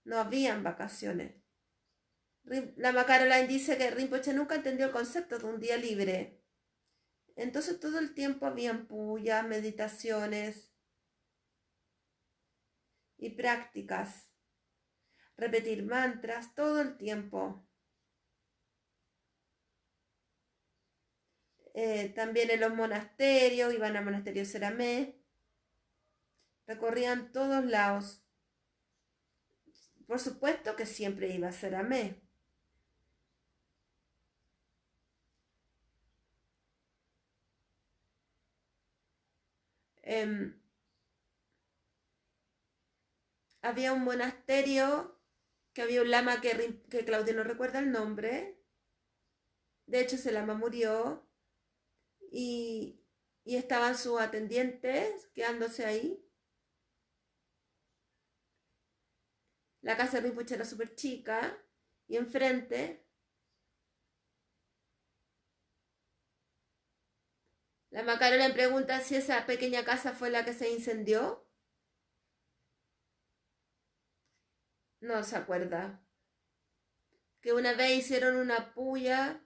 No habían vacaciones. La Caroline dice que Rinpoche nunca entendió el concepto de un día libre. Entonces todo el tiempo habían pullas, meditaciones y prácticas. Repetir mantras todo el tiempo. También en los monasterios, iban al monasterio Seramé. Recorrían todos lados. Por supuesto que siempre iba a Seramé. Había un monasterio que había un lama que Claudio no recuerda el nombre. De hecho, ese lama murió y estaban sus atendientes quedándose ahí. La casa de Rinpoche era súper chica y enfrente la Macarola le pregunta si esa pequeña casa fue la que se incendió. No se acuerda. Que una vez hicieron una puya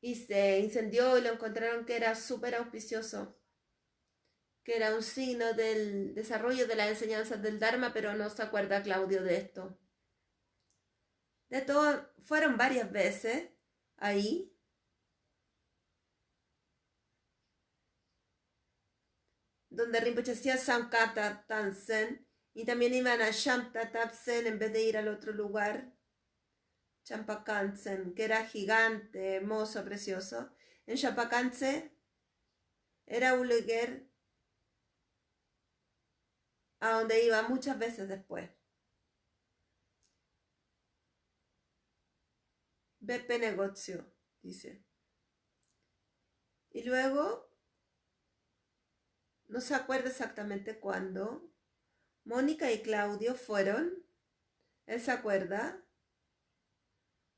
y se incendió y lo encontraron que era súper auspicioso, que era un signo del desarrollo de las enseñanzas del Dharma, pero no se acuerda Claudio de esto. Fueron varias veces ahí. Donde Rinpoche hacía Sankata Tansen. Y también iban a Shamta Tapsen en vez de ir al otro lugar. Champakansen, que era gigante, hermoso, precioso. En Champakanse era un lugar a donde iba muchas veces después. Beppe negocio, dice. Y luego, no se acuerda exactamente cuándo, Mónica y Claudio fueron. Él se acuerda.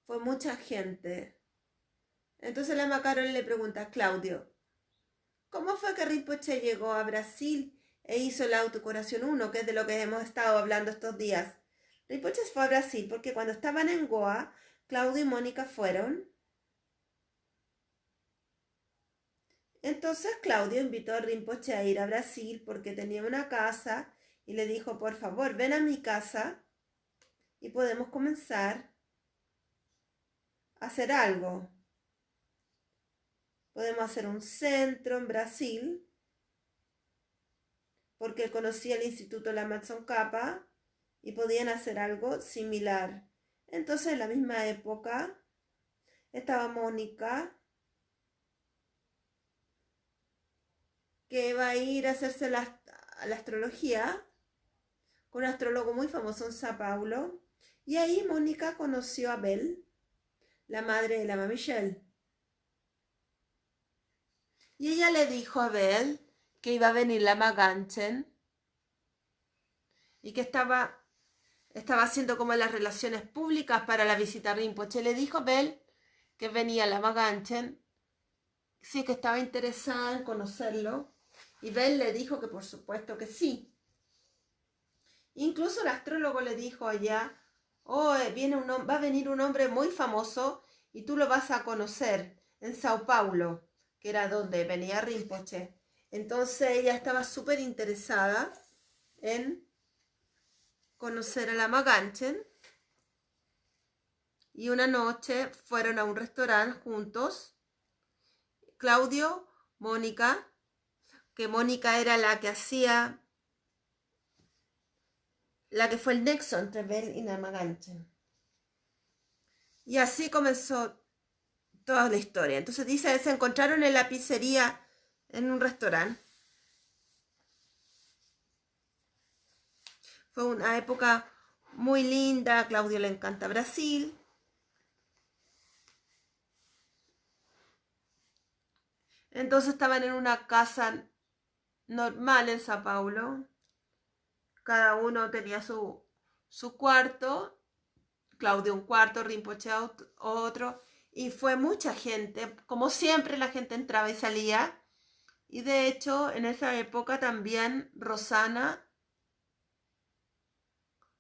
Fue mucha gente. Entonces la Macaroni le pregunta a Claudio, ¿cómo fue que Rinpoche llegó a Brasil e hizo la autocuración 1, que es de lo que hemos estado hablando estos días? Rinpoche fue a Brasil porque cuando estaban en Goa, Claudio y Mónica fueron. Entonces Claudio invitó a Rinpoche a ir a Brasil porque tenía una casa y le dijo, por favor, ven a mi casa y podemos comenzar a hacer algo. Podemos hacer un centro en Brasil, porque él conocía el Instituto Lama Tsongkhapa y podían hacer algo similar. Entonces, en la misma época, estaba Mónica, que va a ir a hacerse la astrología con un astrólogo muy famoso en Sao Paulo. Y ahí Mónica conoció a Bel, la madre de Lama Michelle. Y ella le dijo a Bel que iba a venir Lama Ganchen y que estaba haciendo como las relaciones públicas para la visita a Rinpoche. Le dijo a Bel que venía Lama Ganchen, sí, que estaba interesada en conocerlo. Y Bel le dijo que por supuesto que sí. Incluso el astrólogo le dijo allá, va a venir un hombre muy famoso y tú lo vas a conocer en Sao Paulo, que era donde venía Rinpoche. Entonces ella estaba súper interesada en conocer a Lama Ganchen. Y una noche fueron a un restaurante juntos. Claudio, Mónica, que Mónica era la que fue el nexo entre Bel y Lama Ganchen. Y así comenzó toda la historia. Entonces dice, se encontraron en la pizzería en un restaurante. Fue una época muy linda. A Claudio le encanta Brasil. Entonces estaban en una casa normal en Sao Paulo. Cada uno tenía su cuarto. Claudio un cuarto, Rinpoche otro. Y fue mucha gente. Como siempre, la gente entraba y salía. Y de hecho, en esa época también Rosana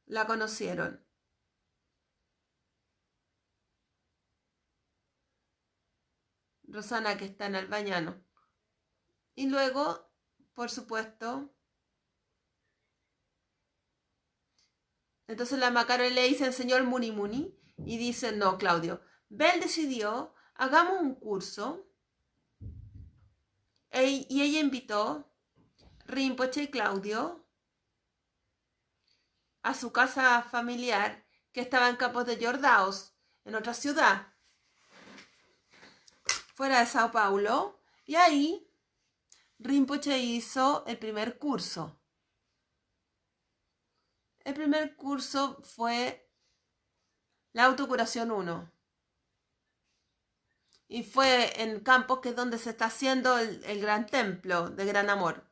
la conocieron. Rosana, que está en Albañano. Y luego, por supuesto, entonces la Macaroni le dice al señor Muni Muni y dice, no, Claudio, Bel decidió, hagamos un curso. Y ella invitó Rinpoche y Claudio a su casa familiar que estaba en Campos de Jordaos, en otra ciudad, fuera de Sao Paulo. Y ahí Rinpoche hizo el primer curso. El primer curso fue la autocuración 1. Y fue en Campos, que es donde se está haciendo el gran templo de Gran Amor.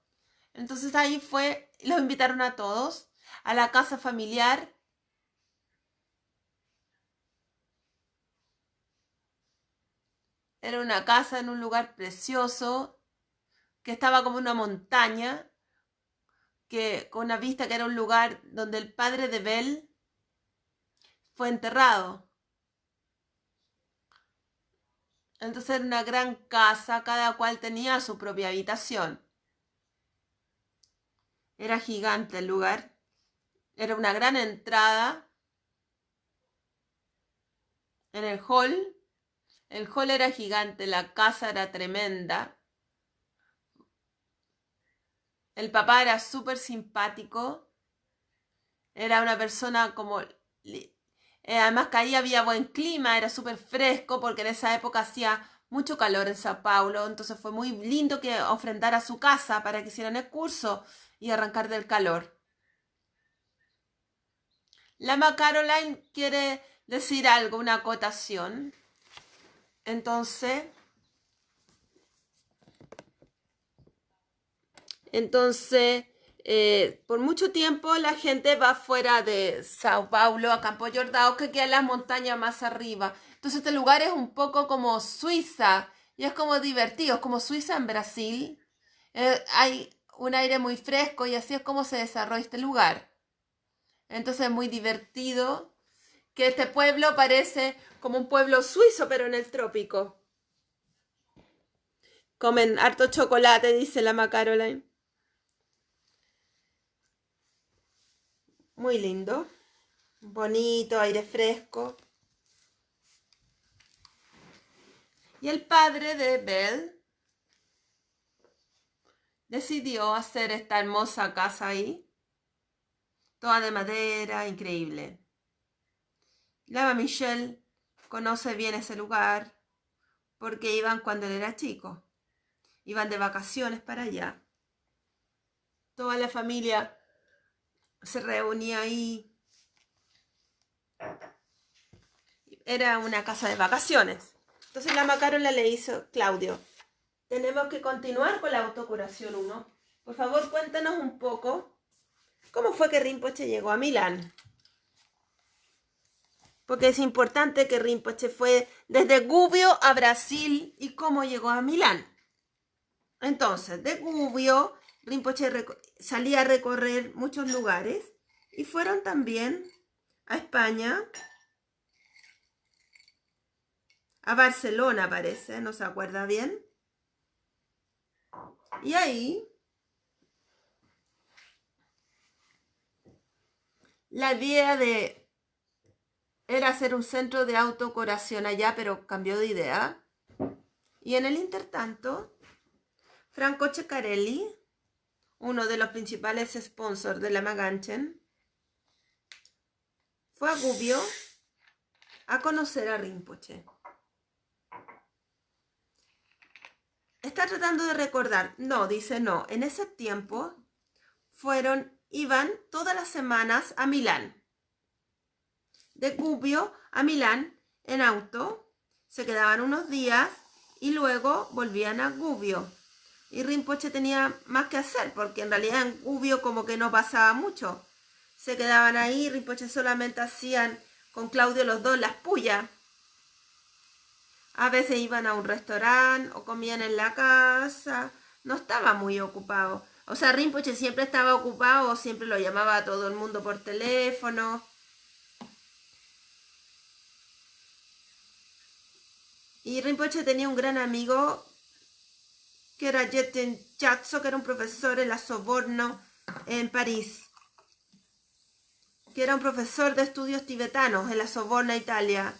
Entonces ahí los invitaron a todos a la casa familiar. Era una casa en un lugar precioso, que estaba como una montaña, con una vista, que era un lugar donde el padre de Bel fue enterrado. Entonces era una gran casa, cada cual tenía su propia habitación. Era gigante el lugar. Era una gran entrada. en el hall. El hall era gigante, la casa era tremenda. El papá era súper simpático. Era una persona como... además que ahí había buen clima, era súper fresco porque en esa época hacía mucho calor en Sao Paulo. Entonces fue muy lindo que ofrendara su casa para que hicieran el curso y arrancar del calor. La Ma Caroline quiere decir algo, una acotación. Entonces, por mucho tiempo la gente va fuera de Sao Paulo a Campo Jordão, que queda en las montañas más arriba. Entonces este lugar es un poco como Suiza y es como divertido, es como Suiza en Brasil. Hay un aire muy fresco y así es como se desarrolla este lugar. Entonces es muy divertido que este pueblo parece como un pueblo suizo, pero en el trópico. Comen harto chocolate, dice la Ma Caroline. Muy lindo. Bonito, aire fresco. Y el padre de Belle decidió hacer esta hermosa casa ahí. Toda de madera, increíble. La Michelle conoce bien ese lugar porque iban cuando él era chico. Iban de vacaciones para allá. Toda la familia se reunía ahí. Era una casa de vacaciones. Entonces la Ma Caroline le hizo, Claudio, tenemos que continuar con la autocuración 1. Por favor, cuéntanos un poco cómo fue que Rinpoche llegó a Milán. Porque es importante que Rinpoche fue desde Gubbio a Brasil y cómo llegó a Milán. Entonces, de Gubbio, Rinpoche salía a recorrer muchos lugares y fueron también a España, a Barcelona parece, no se acuerda bien. Y ahí la idea era hacer un centro de autocuración allá, pero cambió de idea. Y en el intertanto, Franco Ceccarelli, uno de los principales sponsors de la Maganchen, fue a Gubbio a conocer a Rinpoche. Está tratando de recordar. No, dice no. En ese tiempo iban todas las semanas a Milán. De Gubbio a Milán en auto. Se quedaban unos días y luego volvían a Gubbio. Y Rinpoche tenía más que hacer porque en realidad en Gubbio como que no pasaba mucho. Se quedaban ahí, Rinpoche solamente hacían con Claudio los dos las pullas. A veces iban a un restaurante o comían en la casa. No estaba muy ocupado. O sea, Rinpoche siempre estaba ocupado, siempre lo llamaba a todo el mundo por teléfono. Y Rinpoche tenía un gran amigo que era Jeten Chatso, que era un profesor en la Soborno en París. Que era un profesor de estudios tibetanos en la Soborna, Italia.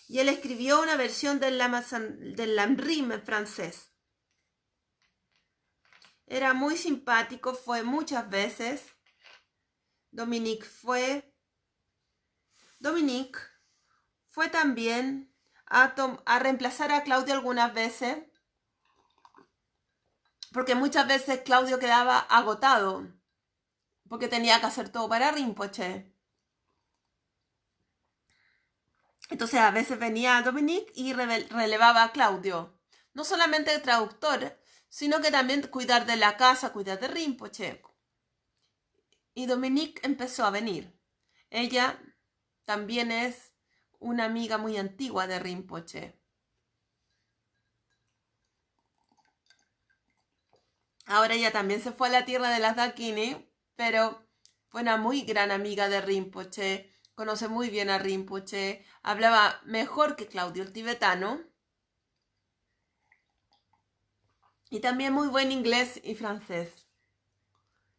Y él escribió una versión del Lamrim en francés. Era muy simpático, fue muchas veces. Dominique fue también a reemplazar a Claudio algunas veces. Porque muchas veces Claudio quedaba agotado. Porque tenía que hacer todo para Rinpoche. Entonces a veces venía Dominique y relevaba a Claudio. No solamente el traductor, sino que también cuidar de la casa, cuidar de Rinpoche. Y Dominique empezó a venir. Ella también es una amiga muy antigua de Rinpoche. Ahora ella también se fue a la tierra de las Dakini, pero fue una muy gran amiga de Rinpoche. Conoce muy bien a Rinpoche. Hablaba mejor que Claudio el tibetano. Y también muy buen inglés y francés.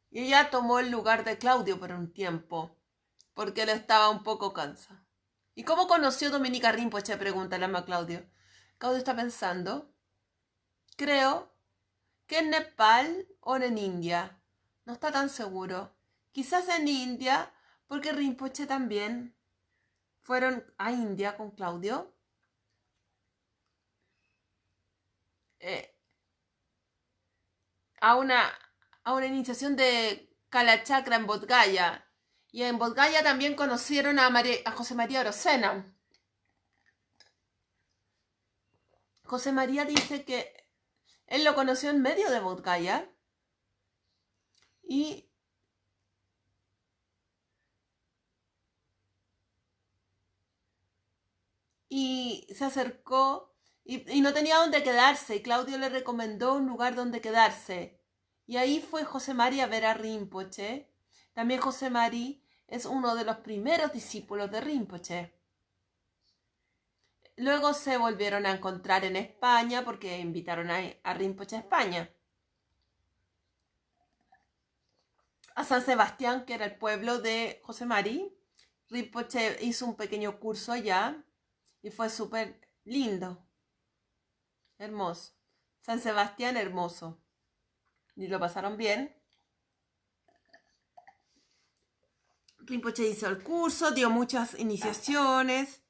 Y ella tomó el lugar de Claudio por un tiempo, porque él estaba un poco cansado. ¿Y cómo conoció Dominica Rinpoche? Pregunta Lama Claudio. Claudio está pensando. Creo que en Nepal o en India. No está tan seguro. Quizás en India, porque Rinpoche también fueron a India con Claudio. A una iniciación de Kalachakra en Bodh Gaya. Y en Bodh Gaya también conocieron a José María Orosena. José María dice que él lo conoció en medio de Bodh Gaya y se acercó y no tenía dónde quedarse. Y Claudio le recomendó un lugar donde quedarse. Y ahí fue José María a ver a Rinpoche. También José María es uno de los primeros discípulos de Rinpoche. Luego se volvieron a encontrar en España porque invitaron a Rinpoche a España. A San Sebastián, que era el pueblo de José María. Rinpoche hizo un pequeño curso allá y fue súper lindo. Hermoso. San Sebastián, hermoso. Y lo pasaron bien. Rinpoche hizo el curso, dio muchas iniciaciones.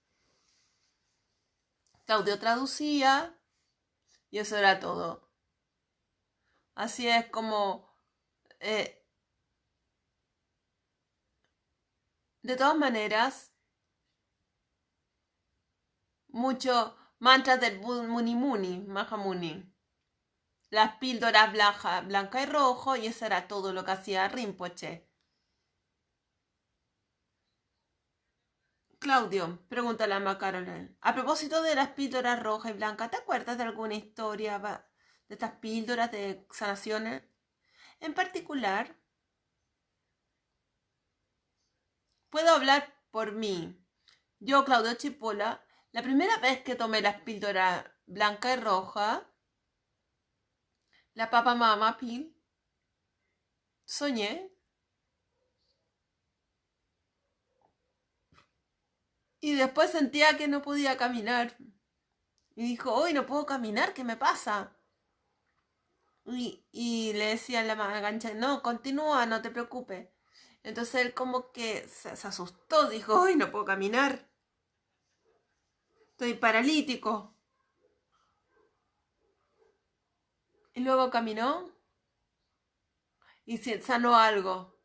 Claudio traducía y eso era todo. Así es como... de todas maneras, muchos mantras del Muni Muni, Mahamuni. Las píldoras blanca y rojo, y eso era todo lo que hacía Rinpoche. Claudio, pregunta la Macarola. A propósito de las píldoras roja y blanca, ¿te acuerdas de alguna historia de estas píldoras de sanaciones? En particular, puedo hablar por mí. Yo, Claudio Chipola, la primera vez que tomé las píldoras blanca y roja, la Papa Mama Pill, soñé. Y después sentía que no podía caminar. Y dijo, hoy no puedo caminar, ¿qué me pasa? Y le decía a la gancha, no, continúa, no te preocupes. Entonces él como que se asustó, dijo, hoy no puedo caminar. Estoy paralítico. Y luego caminó y sanó algo.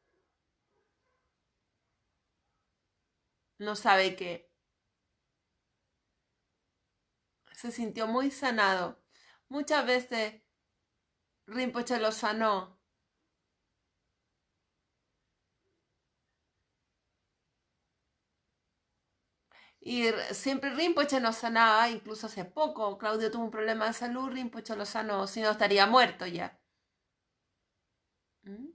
No sabe qué. Se sintió muy sanado. Muchas veces Rinpoche lo sanó. Y siempre Rinpoche nos sanaba, incluso hace poco. Claudio tuvo un problema de salud, Rinpoche lo sanó, si no estaría muerto ya. ¿Mm?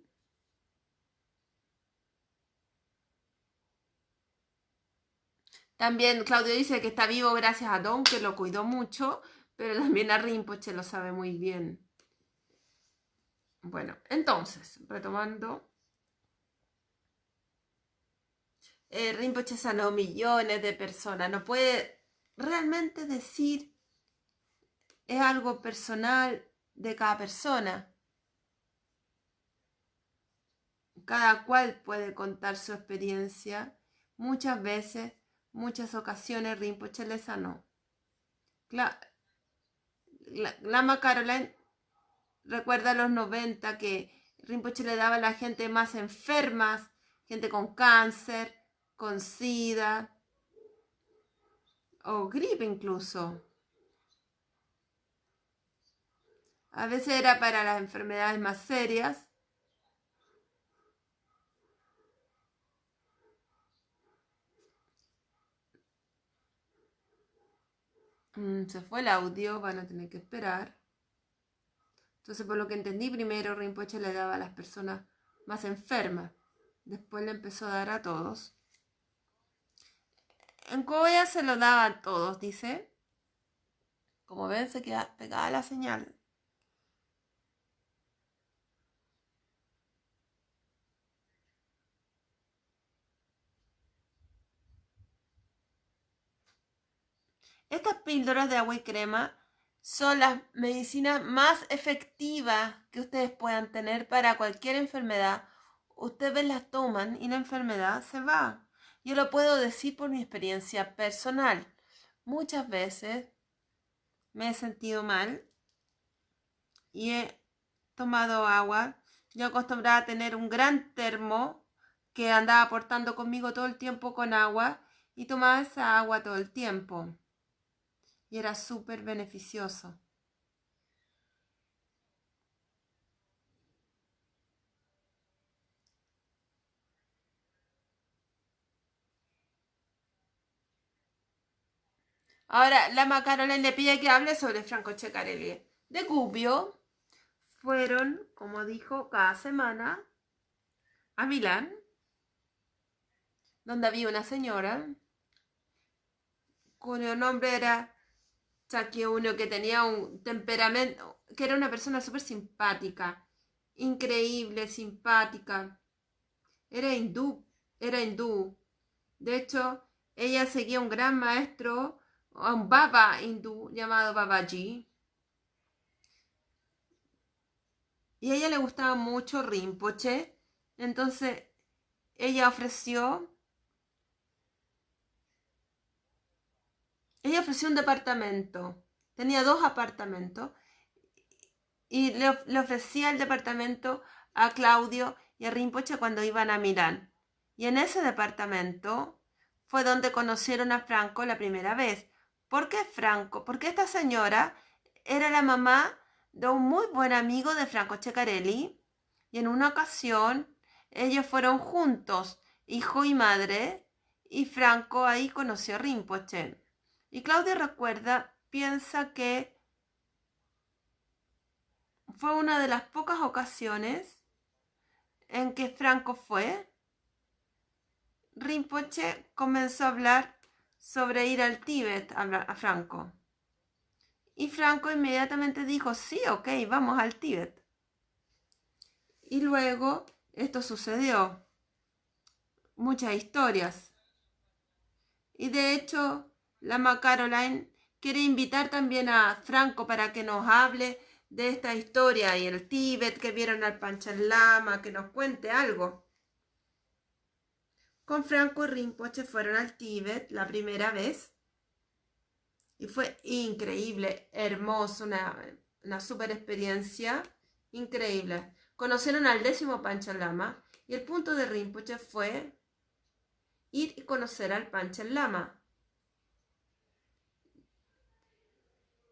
También Claudio dice que está vivo gracias a Don, que lo cuidó mucho, pero también a Rinpoche lo sabe muy bien. Bueno, entonces, retomando. Rinpoche sanó millones de personas. No puede realmente decir, es algo personal de cada persona. Cada cual puede contar su experiencia. Muchas veces, muchas ocasiones, Rinpoche le sanó. Lama Caroline recuerda a los 90 que Rinpoche le daba a la gente más enfermas, gente con cáncer, con SIDA o gripe incluso. A veces era para las enfermedades más serias. Se fue el audio, van a tener que esperar. Entonces, por lo que entendí, primero Rinpoche le daba a las personas más enfermas. Después le empezó a dar a todos. En Coya se lo daba a todos, dice. Como ven, se queda pegada la señal. Estas píldoras de agua y crema son las medicinas más efectivas que ustedes puedan tener para cualquier enfermedad. Ustedes las toman y la enfermedad se va. Yo lo puedo decir por mi experiencia personal. Muchas veces me he sentido mal y he tomado agua. Yo acostumbraba a tener un gran termo que andaba portando conmigo todo el tiempo con agua y tomaba esa agua todo el tiempo. Y era súper beneficioso. Ahora, la Macarona le pide que hable sobre Franco Ceccarelli. De Gubbio fueron, como dijo, cada semana a Milán, donde había una señora cuyo nombre era Uno, que tenía un temperamento, que era una persona súper simpática, increíble, simpática. Era hindú. De hecho, ella seguía un gran maestro, a un baba hindú llamado Babaji. Y a ella le gustaba mucho Rinpoche. Entonces, ella ofreció un departamento. Tenía 2 apartamentos. Y le ofrecía el departamento a Claudio y a Rinpoche cuando iban a Milán. Y en ese departamento fue donde conocieron a Franco la primera vez. ¿Por qué Franco? Porque esta señora era la mamá de un muy buen amigo de Franco Ceccarelli. Y en una ocasión ellos fueron juntos, hijo y madre, y Franco ahí conoció a Rinpoche. Y Claudio piensa que fue una de las pocas ocasiones en que Franco fue. Rinpoche comenzó a hablar sobre ir al Tíbet a Franco. Y Franco inmediatamente dijo, sí, ok, vamos al Tíbet. Y luego esto sucedió. Muchas historias. Y de hecho, la Caroline quiere invitar también a Franco para que nos hable de esta historia y el Tíbet, que vieron al Panchen Lama, que nos cuente algo. Con Franco y Rinpoche fueron al Tíbet la primera vez y fue increíble, hermoso, una super experiencia, increíble. Conocieron al 10º Panchen Lama y el punto de Rinpoche fue ir y conocer al Panchen Lama.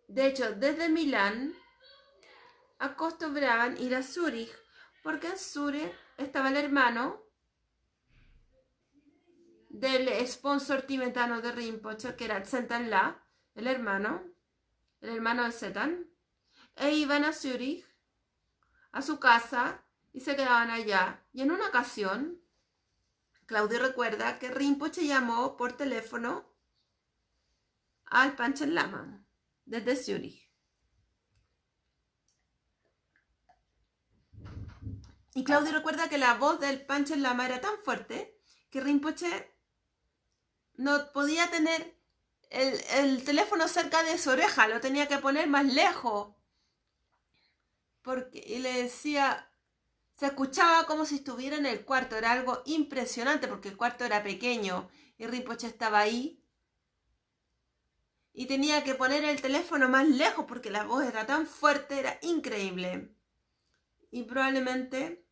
De hecho, desde Milán acostumbraban ir a Zúrich, porque en Zúrich estaba el hermano del sponsor tibetano de Rinpoche, que era el Tsentan La, el hermano de Setan, e iban a Zúrich, a su casa, y se quedaban allá. Y en una ocasión, Claudio recuerda que Rinpoche llamó por teléfono al Panchen Lama desde Zúrich. Y Claudio recuerda que la voz del Panchen Lama era tan fuerte que Rinpoche no podía tener el teléfono cerca de su oreja, lo tenía que poner más lejos. Y le decía, se escuchaba como si estuviera en el cuarto, era algo impresionante porque el cuarto era pequeño y Rinpoche estaba ahí. Y tenía que poner el teléfono más lejos porque la voz era tan fuerte, era increíble. Y probablemente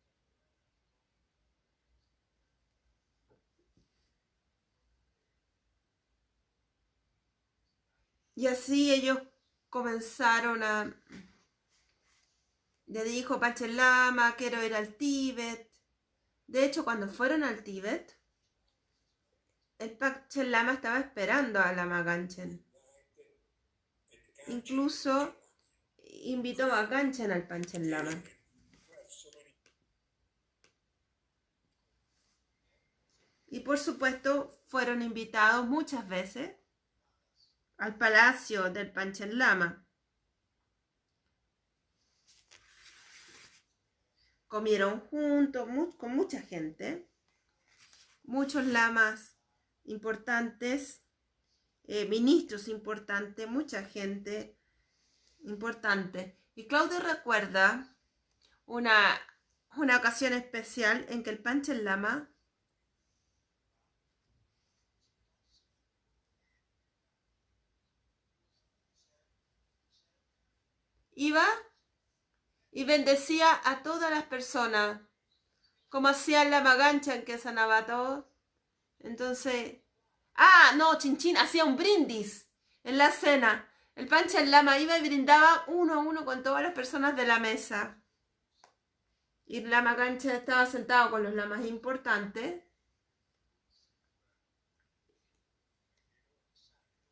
y así ellos comenzaron a... Le dijo Panchen Lama, quiero ir al Tíbet. De hecho, cuando fueron al Tíbet, el Panchen Lama estaba esperando a Lama Ganchen. Incluso invitó a Ganchen al Panchen Lama. Y por supuesto, fueron invitados muchas veces al palacio del Panchen Lama. Comieron juntos con mucha gente, muchos lamas importantes ministros importantes, mucha gente importante. Y Claudio recuerda una ocasión especial en que el Panchen Lama iba y bendecía a todas las personas, como hacía el Lama Ganchen, que sanaba a todos. Entonces, Chinchín hacía un brindis en la cena. El Panchen Lama iba y brindaba uno a uno con todas las personas de la mesa. Y el Lama Ganchen estaba sentado con los lamas importantes.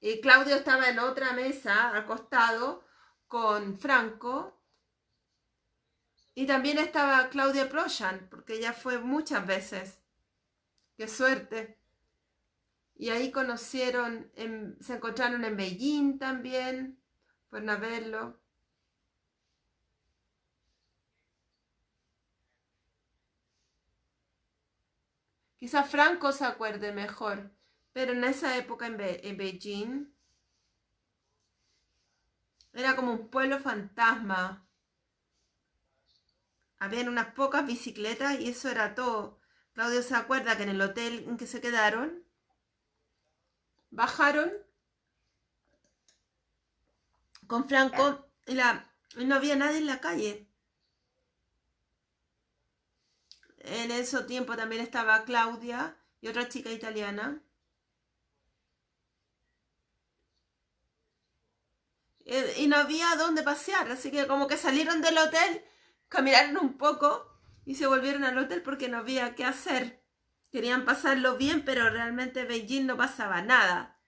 Y Claudio estaba en otra mesa, al costado, con Franco. Y también estaba Claudia Proyan, porque ella fue muchas veces. ¡Qué suerte! Y ahí se encontraron en Beijing también, fueron a verlo. Quizás Franco se acuerde mejor, pero en esa época en Beijing era como un pueblo fantasma. Habían unas pocas bicicletas y eso era todo. Claudio se acuerda que en el hotel en que se quedaron, bajaron con Franco y no había nadie en la calle. En ese tiempo también estaba Claudia y otra chica italiana. Y no había dónde pasear, así que como que salieron del hotel, caminaron un poco y se volvieron al hotel porque no había qué hacer. Querían pasarlo bien, pero realmente en Beijing no pasaba nada.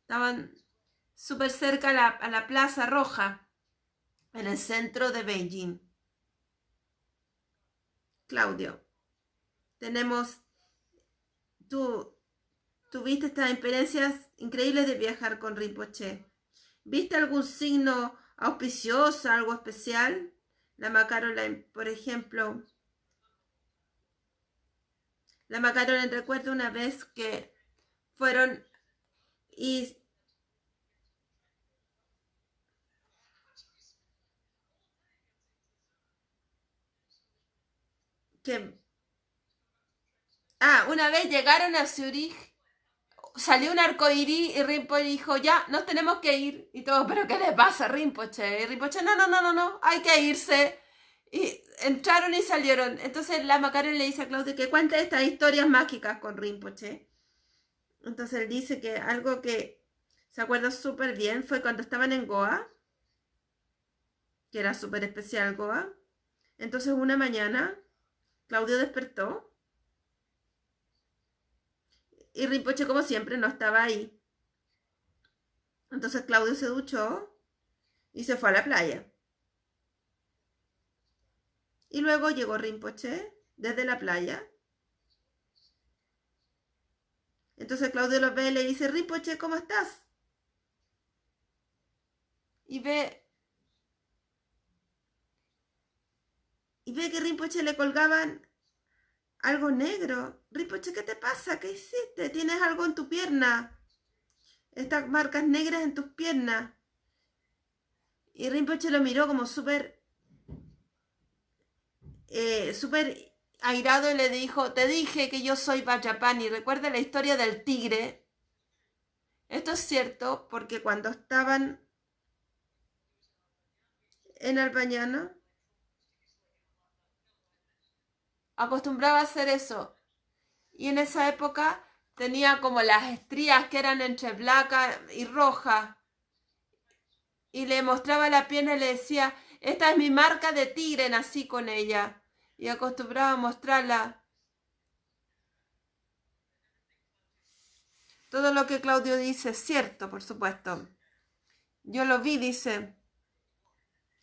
Estaban súper cerca a la Plaza Roja, en el centro de Beijing. Claudio, tuviste estas experiencias increíbles de viajar con Rinpoche. ¿Viste algún signo auspicioso, algo especial? Lama Caroline, por ejemplo. Lama Caroline recuerda una vez que fueron y una vez llegaron a Zurich, salió un arcoirí y Rinpoche dijo, ya, nos tenemos que ir. Y todo, ¿pero qué le pasa a Rinpoche? Y Rinpoche, no, hay que irse. Y entraron y salieron. Entonces Lama Karen le dice a Claudio que cuente estas historias mágicas con Rinpoche. Entonces él dice que algo que se acuerda súper bien fue cuando estaban en Goa, que era súper especial Goa. Entonces una mañana Claudio despertó y Rinpoche, como siempre, no estaba ahí. Entonces Claudio se duchó y se fue a la playa. Y luego llegó Rinpoche desde la playa. Entonces Claudio lo ve y le dice, Rinpoche, ¿cómo estás? Y ve que Rinpoche le colgaban algo negro. Rinpoche, ¿qué te pasa? ¿Qué hiciste? ¿Tienes algo en tu pierna? Estas marcas negras en tus piernas. Y Rinpoche lo miró como súper airado y le dijo, te dije que yo soy Vajrapani. Recuerda la historia del tigre. Esto es cierto porque cuando estaban en Albañano, acostumbraba a hacer eso. Y en esa época tenía como las estrías que eran entre blanca y roja. Y le mostraba la pierna y le decía, esta es mi marca de tigre, nací con ella. Y acostumbraba a mostrarla. Todo lo que Claudio dice es cierto, por supuesto. Yo lo vi, dice.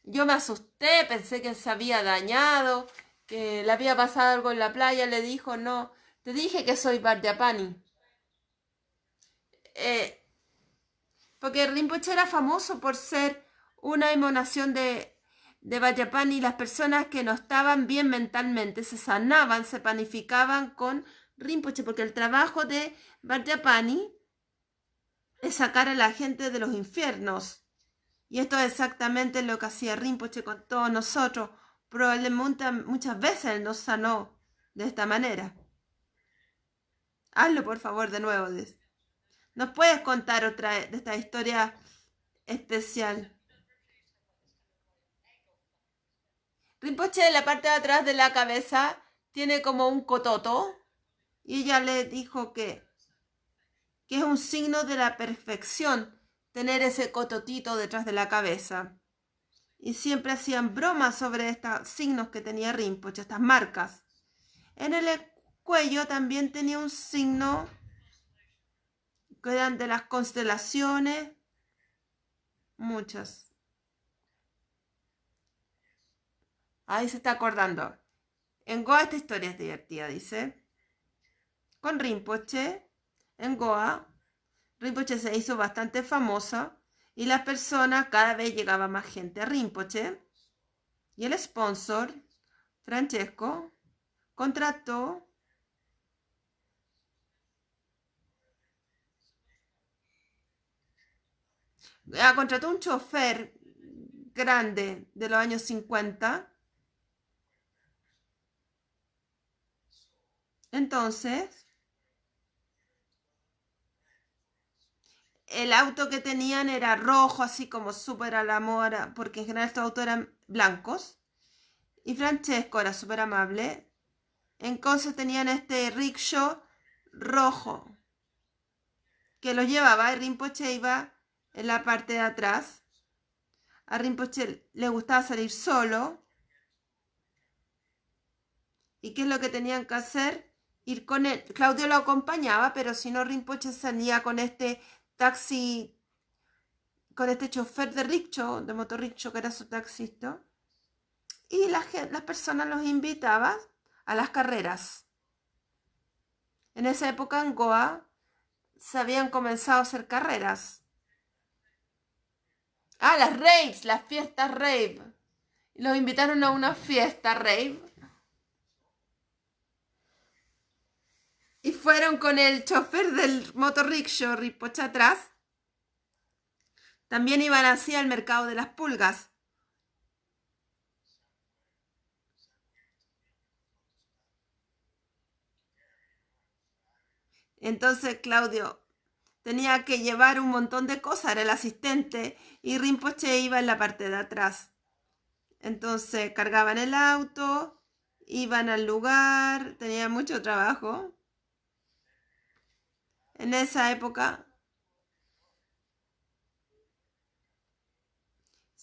Yo me asusté, pensé que se había dañado, que le había pasado algo en la playa. Le dijo, no, te dije que soy Vajrapani. Porque Rinpoche era famoso por ser una emanación de Vajrapani. Las personas que no estaban bien mentalmente se sanaban, se panificaban con Rinpoche, porque el trabajo de Vajrapani es sacar a la gente de los infiernos. Y esto es exactamente lo que hacía Rinpoche con todos nosotros. Probablemente muchas veces él nos sanó de esta manera. Hazlo por favor de nuevo. ¿Nos puedes contar otra de esta historia especial? Rinpoche en la parte de atrás de la cabeza tiene como un cototo. Y ella le dijo que es un signo de la perfección tener ese cototito detrás de la cabeza. Y siempre hacían bromas sobre estos signos que tenía Rinpoche, estas marcas. En el cuello también tenía un signo que eran de las constelaciones, muchas. Ahí se está acordando. En Goa esta historia es divertida, dice. Con Rinpoche, en Goa, Rinpoche se hizo bastante famosa y las personas, cada vez llegaba más gente a Rinpoche. Y el sponsor, Francesco, contrató un chofer grande de los años 50. Entonces, el auto que tenían era rojo, así como súper a la moda, porque en general estos autos eran blancos. Y Francesco era súper amable. Entonces tenían este rickshaw rojo que los llevaba y Rinpoche iba en la parte de atrás. A Rinpoche le gustaba salir solo. ¿Y qué es lo que tenían que hacer? Ir con él. Claudio lo acompañaba, pero si no, Rinpoche salía con este taxi, con este chofer de rickshaw, de motorrickshaw, que era su taxista. Y las personas los invitaban a las carreras. En esa época en Goa se habían comenzado a hacer carreras. Las raves, las fiestas rave. Los invitaron a una fiesta rave. Y fueron con el chofer del motorrickshaw Rinpoche atrás. También iban así al mercado de las pulgas. Entonces Claudio tenía que llevar un montón de cosas, era el asistente, y Rinpoche iba en la parte de atrás. Entonces cargaban el auto, iban al lugar, tenía mucho trabajo. En esa época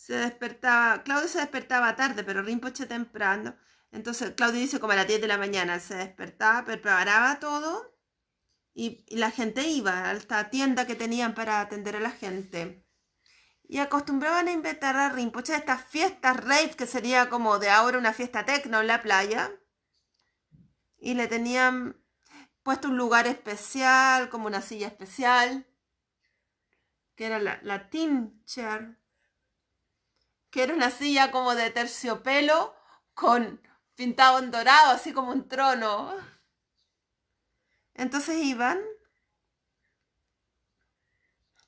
Claudio se despertaba tarde, pero Rinpoche temprano. Entonces Claudio dice como a las 10 de la mañana, se despertaba, preparaba todo y la gente iba a esta tienda que tenían para atender a la gente. Y acostumbraban a invitar a Rinpoche a estas fiestas rave, que sería como de ahora una fiesta tecno en la playa. Y le tenían puesto un lugar especial, como una silla especial, que era la teen chair, que era una silla como de terciopelo con pintado en dorado, así como un trono. Entonces iban.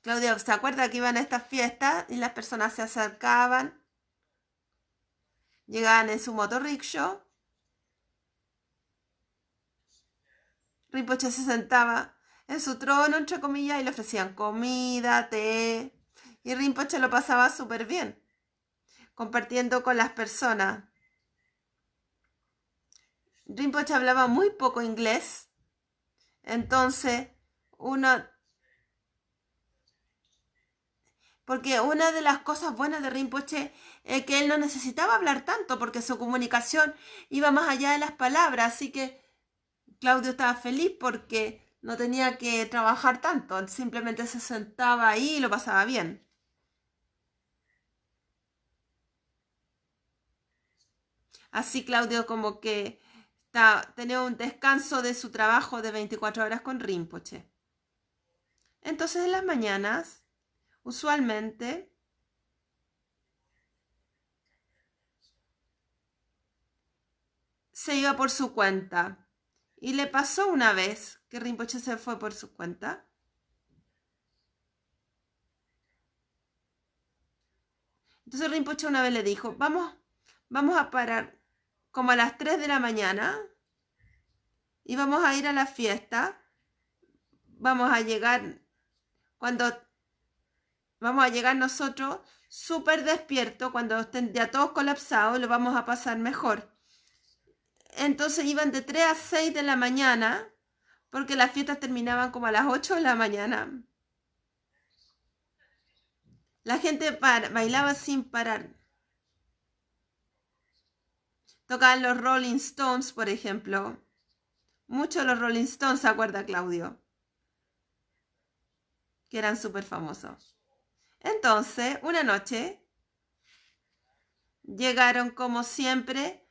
Claudia se acuerda que iban a estas fiestas y las personas se acercaban, llegaban en su motorrickshaw. Rinpoche se sentaba en su trono, entre comillas, y le ofrecían comida, té. Y Rinpoche lo pasaba súper bien, compartiendo con las personas. Rinpoche hablaba muy poco inglés, entonces porque una de las cosas buenas de Rinpoche es que él no necesitaba hablar tanto, porque su comunicación iba más allá de las palabras, así que Claudio estaba feliz porque no tenía que trabajar tanto, él simplemente se sentaba ahí y lo pasaba bien. Así Claudio como que tenía un descanso de su trabajo de 24 horas con Rinpoche. Entonces en las mañanas, usualmente, se iba por su cuenta. Y le pasó una vez que Rinpoche se fue por su cuenta. Entonces Rinpoche una vez le dijo, vamos a parar como a las 3 de la mañana y vamos a ir a la fiesta. Vamos a llegar nosotros súper despiertos, cuando estén ya todos colapsados, lo vamos a pasar mejor. Entonces iban de 3 a 6 de la mañana, porque las fiestas terminaban como a las 8 de la mañana. La gente bailaba sin parar. Tocaban los Rolling Stones, por ejemplo. Muchos los Rolling Stones, ¿se acuerda, Claudio? Que eran súper famosos. Entonces, una noche, llegaron como siempre.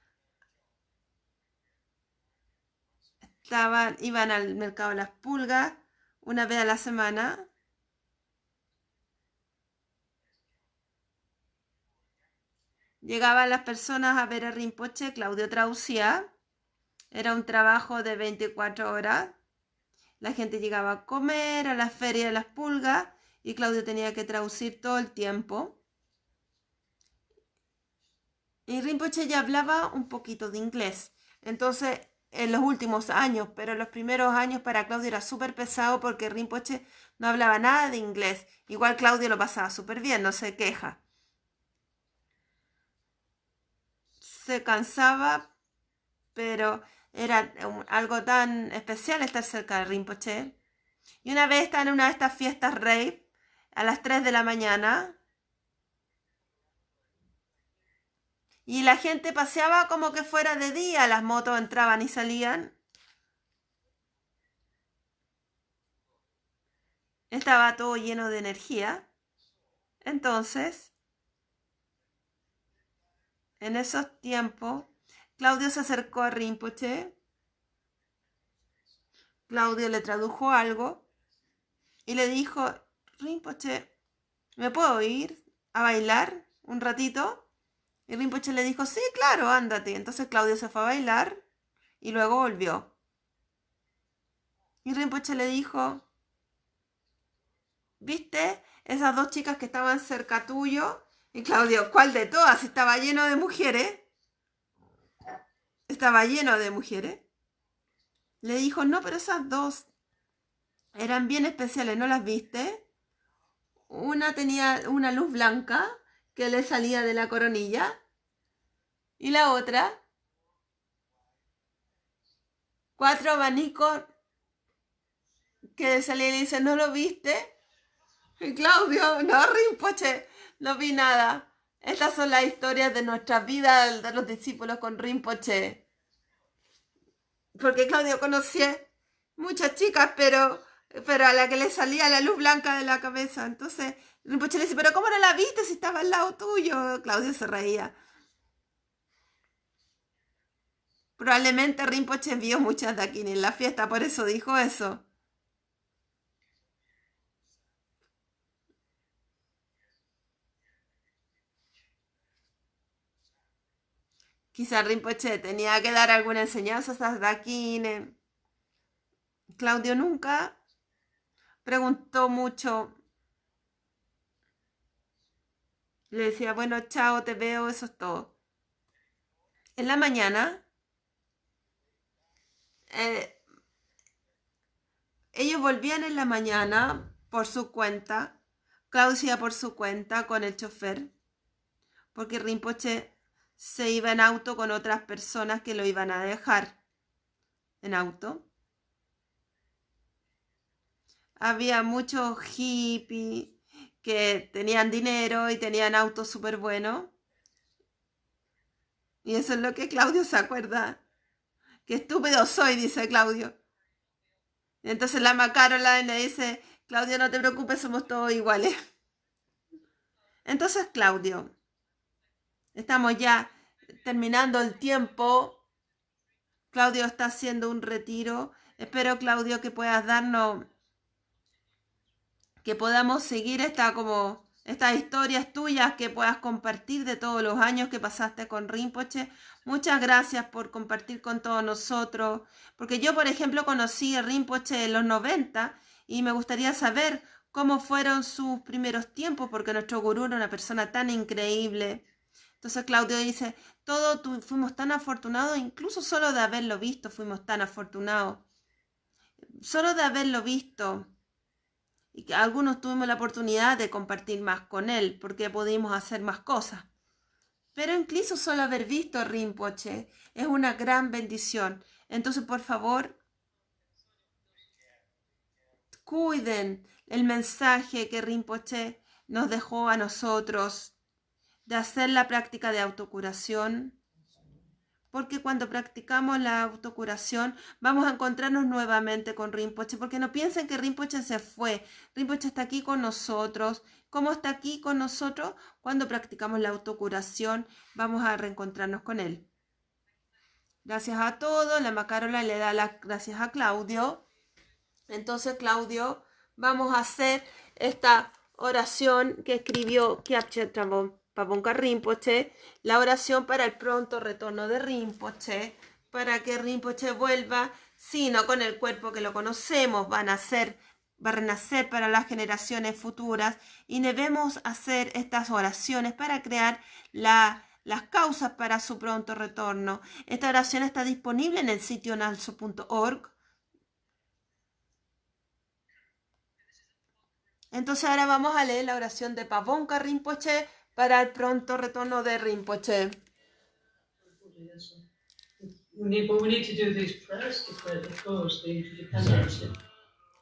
Iban al mercado de las pulgas una vez a la semana. Llegaban las personas a ver a Rinpoche, Claudio traducía. Era un trabajo de 24 horas. La gente llegaba a comer a la feria de las pulgas y Claudio tenía que traducir todo el tiempo. Y Rinpoche ya hablaba un poquito de inglés. Entonces, en los últimos años, pero en los primeros años para Claudio era súper pesado porque Rinpoche no hablaba nada de inglés. Igual Claudio lo pasaba súper bien, no se queja. Se cansaba, pero era algo tan especial estar cerca de Rinpoche. Y una vez estaba en una de estas fiestas rave a las 3 de la mañana. Y la gente paseaba como que fuera de día. Las motos entraban y salían. Estaba todo lleno de energía. Entonces, en esos tiempos, Claudio se acercó a Rinpoche. Claudio le tradujo algo y le dijo, Rinpoche, ¿me puedo ir a bailar un ratito? Y Rinpoche le dijo, sí, claro, ándate. Entonces Claudio se fue a bailar y luego volvió. Y Rinpoche le dijo, ¿viste esas dos chicas que estaban cerca tuyo? Y Claudio, ¿cuál de todas? Estaba lleno de mujeres. Estaba lleno de mujeres. Le dijo, no, pero esas dos eran bien especiales, ¿no las viste? Una tenía una luz blanca que le salía de la coronilla y la otra 4 abanicos que le salían y le dicen, ¿no lo viste? Y Claudio, no, Rinpoche, no vi nada. Estas son las historias de nuestras vidas de los discípulos con Rinpoche. Porque Claudio conocía muchas chicas, pero a la que le salía la luz blanca de la cabeza. Entonces Rinpoche le dice, ¿pero cómo no la viste si estaba al lado tuyo? Claudio se reía. Probablemente Rinpoche vio muchas de aquí en la fiesta, por eso dijo eso. Quizá Rinpoche tenía que dar alguna enseñanza a Dakine. Claudio nunca preguntó mucho. Le decía, bueno, chao, te veo, eso es todo. En la mañana, ellos volvían en la mañana por su cuenta. Claudio iba por su cuenta con el chofer, porque Rinpoche se iba en auto con otras personas que lo iban a dejar en auto. Había muchos hippies que tenían dinero y tenían autos súper buenos. Y eso es lo que Claudio se acuerda. Qué estúpido soy, dice Claudio. Y entonces la Caroline le dice, Claudio, no te preocupes, somos todos iguales. Entonces, Claudio, estamos ya terminando el tiempo. Claudio está haciendo un retiro. Espero, Claudio, que puedas darnos, que podamos seguir estas historias tuyas, que puedas compartir de todos los años que pasaste con Rinpoche. Muchas gracias por compartir con todos nosotros. Porque yo, por ejemplo, conocí a Rinpoche en los 90 y me gustaría saber cómo fueron sus primeros tiempos, porque nuestro gurú era una persona tan increíble. Entonces Claudio dice, fuimos tan afortunados, incluso solo de haberlo visto fuimos tan afortunados. Solo de haberlo visto. Y que algunos tuvimos la oportunidad de compartir más con él, porque pudimos hacer más cosas. Pero incluso solo haber visto a Rinpoche es una gran bendición. Entonces, por favor, cuiden el mensaje que Rinpoche nos dejó a nosotros de hacer la práctica de autocuración, porque cuando practicamos la autocuración vamos a encontrarnos nuevamente con Rinpoche, porque no piensen que Rinpoche se fue. Rinpoche está aquí con nosotros. ¿Cómo está aquí con nosotros? Cuando practicamos la autocuración vamos a reencontrarnos con él. Gracias a todos. La Macarola le da las gracias a Claudio. Entonces, Claudio, vamos a hacer esta oración que escribió Kyabche Pabonka Rinpoche, la oración para el pronto retorno de Rinpoche, para que Rinpoche vuelva, sino con el cuerpo que lo conocemos, va a renacer para las generaciones futuras, y debemos hacer estas oraciones para crear las causas para su pronto retorno. Esta oración está disponible en el sitio nalso.org. Entonces ahora vamos a leer la oración de Pabonka Rinpoche para el pronto retorno de Rinpoche. We need to do these prayers to create the cause, the interdependency.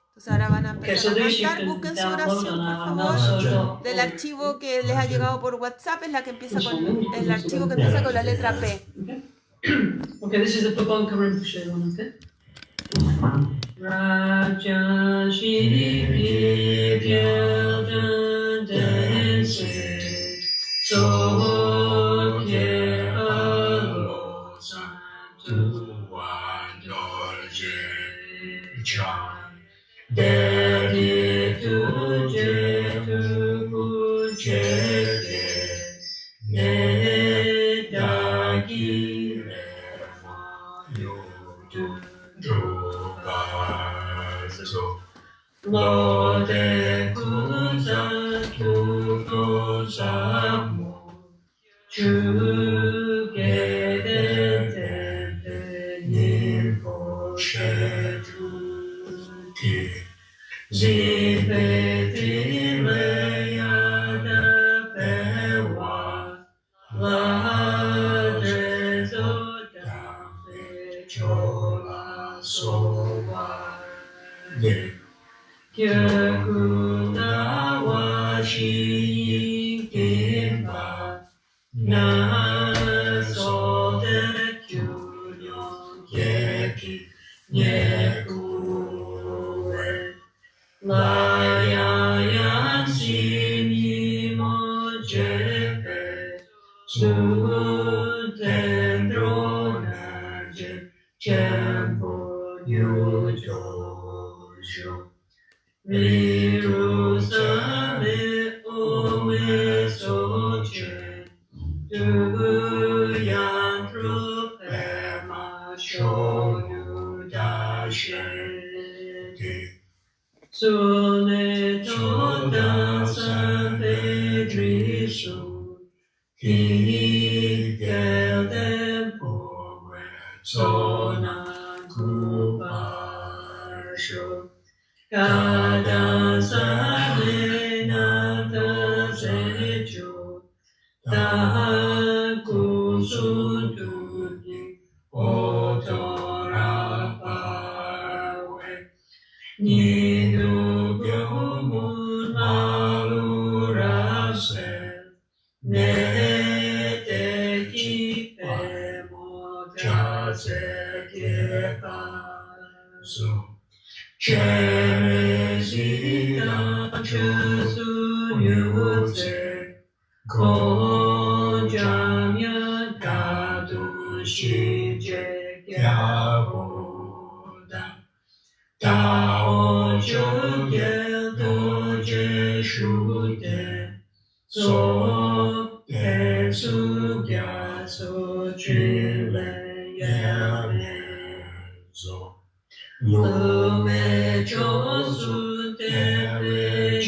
Entonces ahora van a Okay, empezar so a these you cantar. can Busquen su download oración, on por our favor. Nalso.org. Del archivo que les ha llegado por WhatsApp es la que empieza con el archivo que empieza con la letra P. Okay, this is the Pabonka Rinpoche one, okay? Raja Shri Vyal Dense So Kye Alo Santu Wandolje Chan Dedi Tuje Tuje Ne Dagi Rema Yodu Lode Kuza Samu Chugede Nimpo Sheduki Zibeti Leyada Pewa Ladre Zodame Chola Sowa Kyakuna Washi Kimba Na Sode Kyunyo Yeki Nyekue Laya Yansini Mojepe Sutendro Naje Chempo Yujojo Virusame Ome Soche Duyantro Pema Shoyu Dashete Sune Choda Sanpedrisu Ki Gelden Powe Sona Kupasho Kada Sane Nata Sejo Taku Suduni Otora Pawe Nidu Gyomun Malurase Nete Kipe Mojase Kepaso Cherezina Chusu Nyuse Kojamya Dadu Shije Kyaboda Tao Chogel Doje Shute So Sugya So Chile Yanezo Lume Chosu Tewe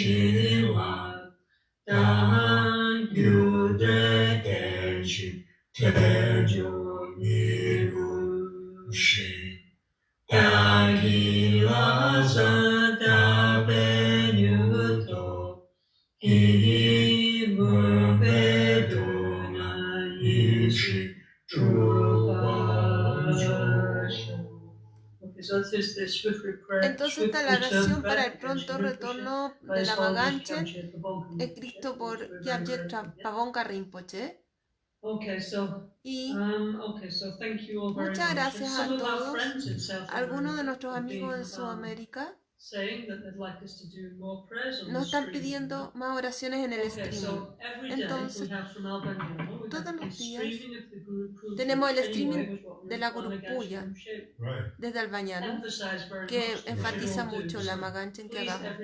Entonces está la oración para el pronto retorno de la Maganchen, escrito por Gyaltsen Pabongka Rinpoche. Y muchas gracias a todos. Algunos de nuestros amigos en Sudamérica nos están pidiendo más oraciones en el streaming. Entonces, todos los días tenemos el streaming de la Gurupuya Right. desde Albañano, que enfatiza mucho la Maganchen que hagamos.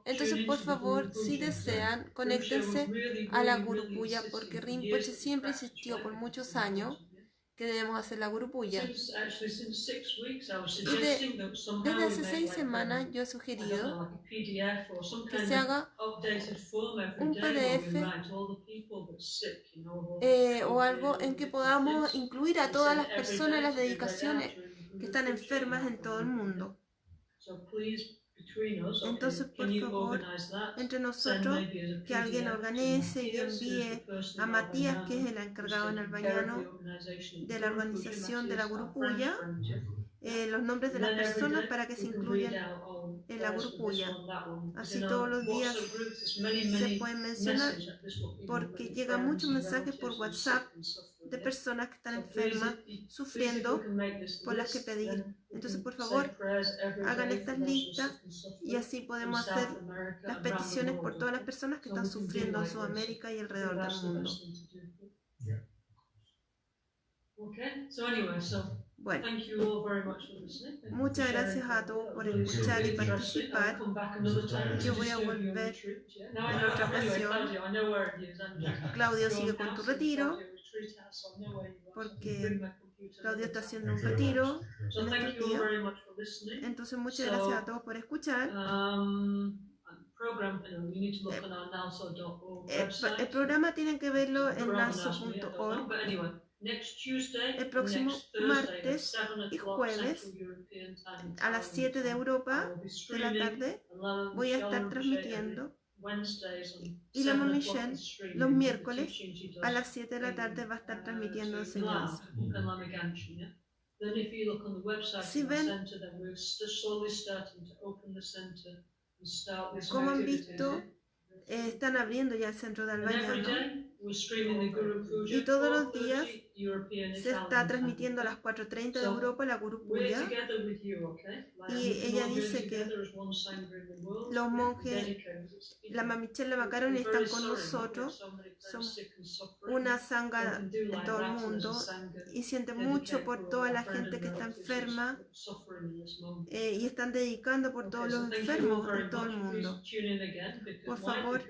Entonces, por favor, si desean, conéctense a la Gurupuya, porque Rinpoche siempre insistió por muchos años que debemos hacer la Gurupuya. Y desde hace 6 semanas yo he sugerido que se haga un PDF o algo en que podamos incluir a todas las personas, las dedicaciones que están enfermas en todo el mundo. Entonces, por favor, entre nosotros, que alguien organice y envíe a Matías, que es el encargado en Albañano de la organización de la Gurupuya, los nombres de las personas para que se incluyan en la Gurupuya. Así todos los días se pueden mencionar, porque llegan muchos mensajes por WhatsApp de personas que están enfermas, sufriendo, por las que pedir. Entonces, por favor, hagan estas listas y así podemos hacer las peticiones por todas las personas que están sufriendo en Sudamérica y alrededor del mundo. Bueno, muchas gracias a todos por escuchar y participar. Yo voy a volver en otra ocasión. Claudio, sigue con tu retiro, porque Claudio está haciendo un retiro en estos días. Entonces, muchas gracias a todos por escuchar. El programa tienen que verlo en nalso.org. El próximo martes y jueves a las 7 de Europa de la tarde voy a estar transmitiendo, y la Mami Shen los miércoles a las 7 de la tarde va a estar transmitiendo enseñanza. Si ven, como han visto, están abriendo ya el centro de Albañano y todos los días se está transmitiendo a las 4:30 de Europa la Gurupuya, y ella dice que los monjes, la Mamichel, la Macaroni están con nosotros, somos una sangha en todo el mundo y sienten mucho por toda la gente que está enferma y están dedicando por todos los enfermos en todo el mundo. Por favor,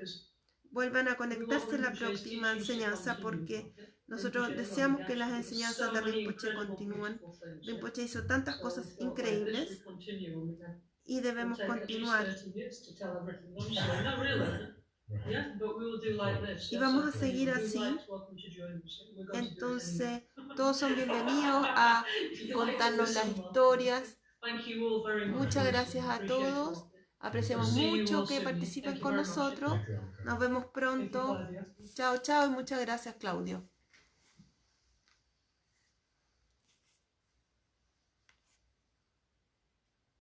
vuelvan a conectarse en la próxima enseñanza, porque nosotros deseamos que las enseñanzas de Rinpoche continúen. Rinpoche hizo tantas cosas increíbles y debemos continuar. Y vamos a seguir así. Entonces, todos son bienvenidos a contarnos las historias. Muchas gracias a todos. Apreciamos mucho que participen con nosotros. Nos vemos pronto. Chao, chao, y muchas gracias, Claudio.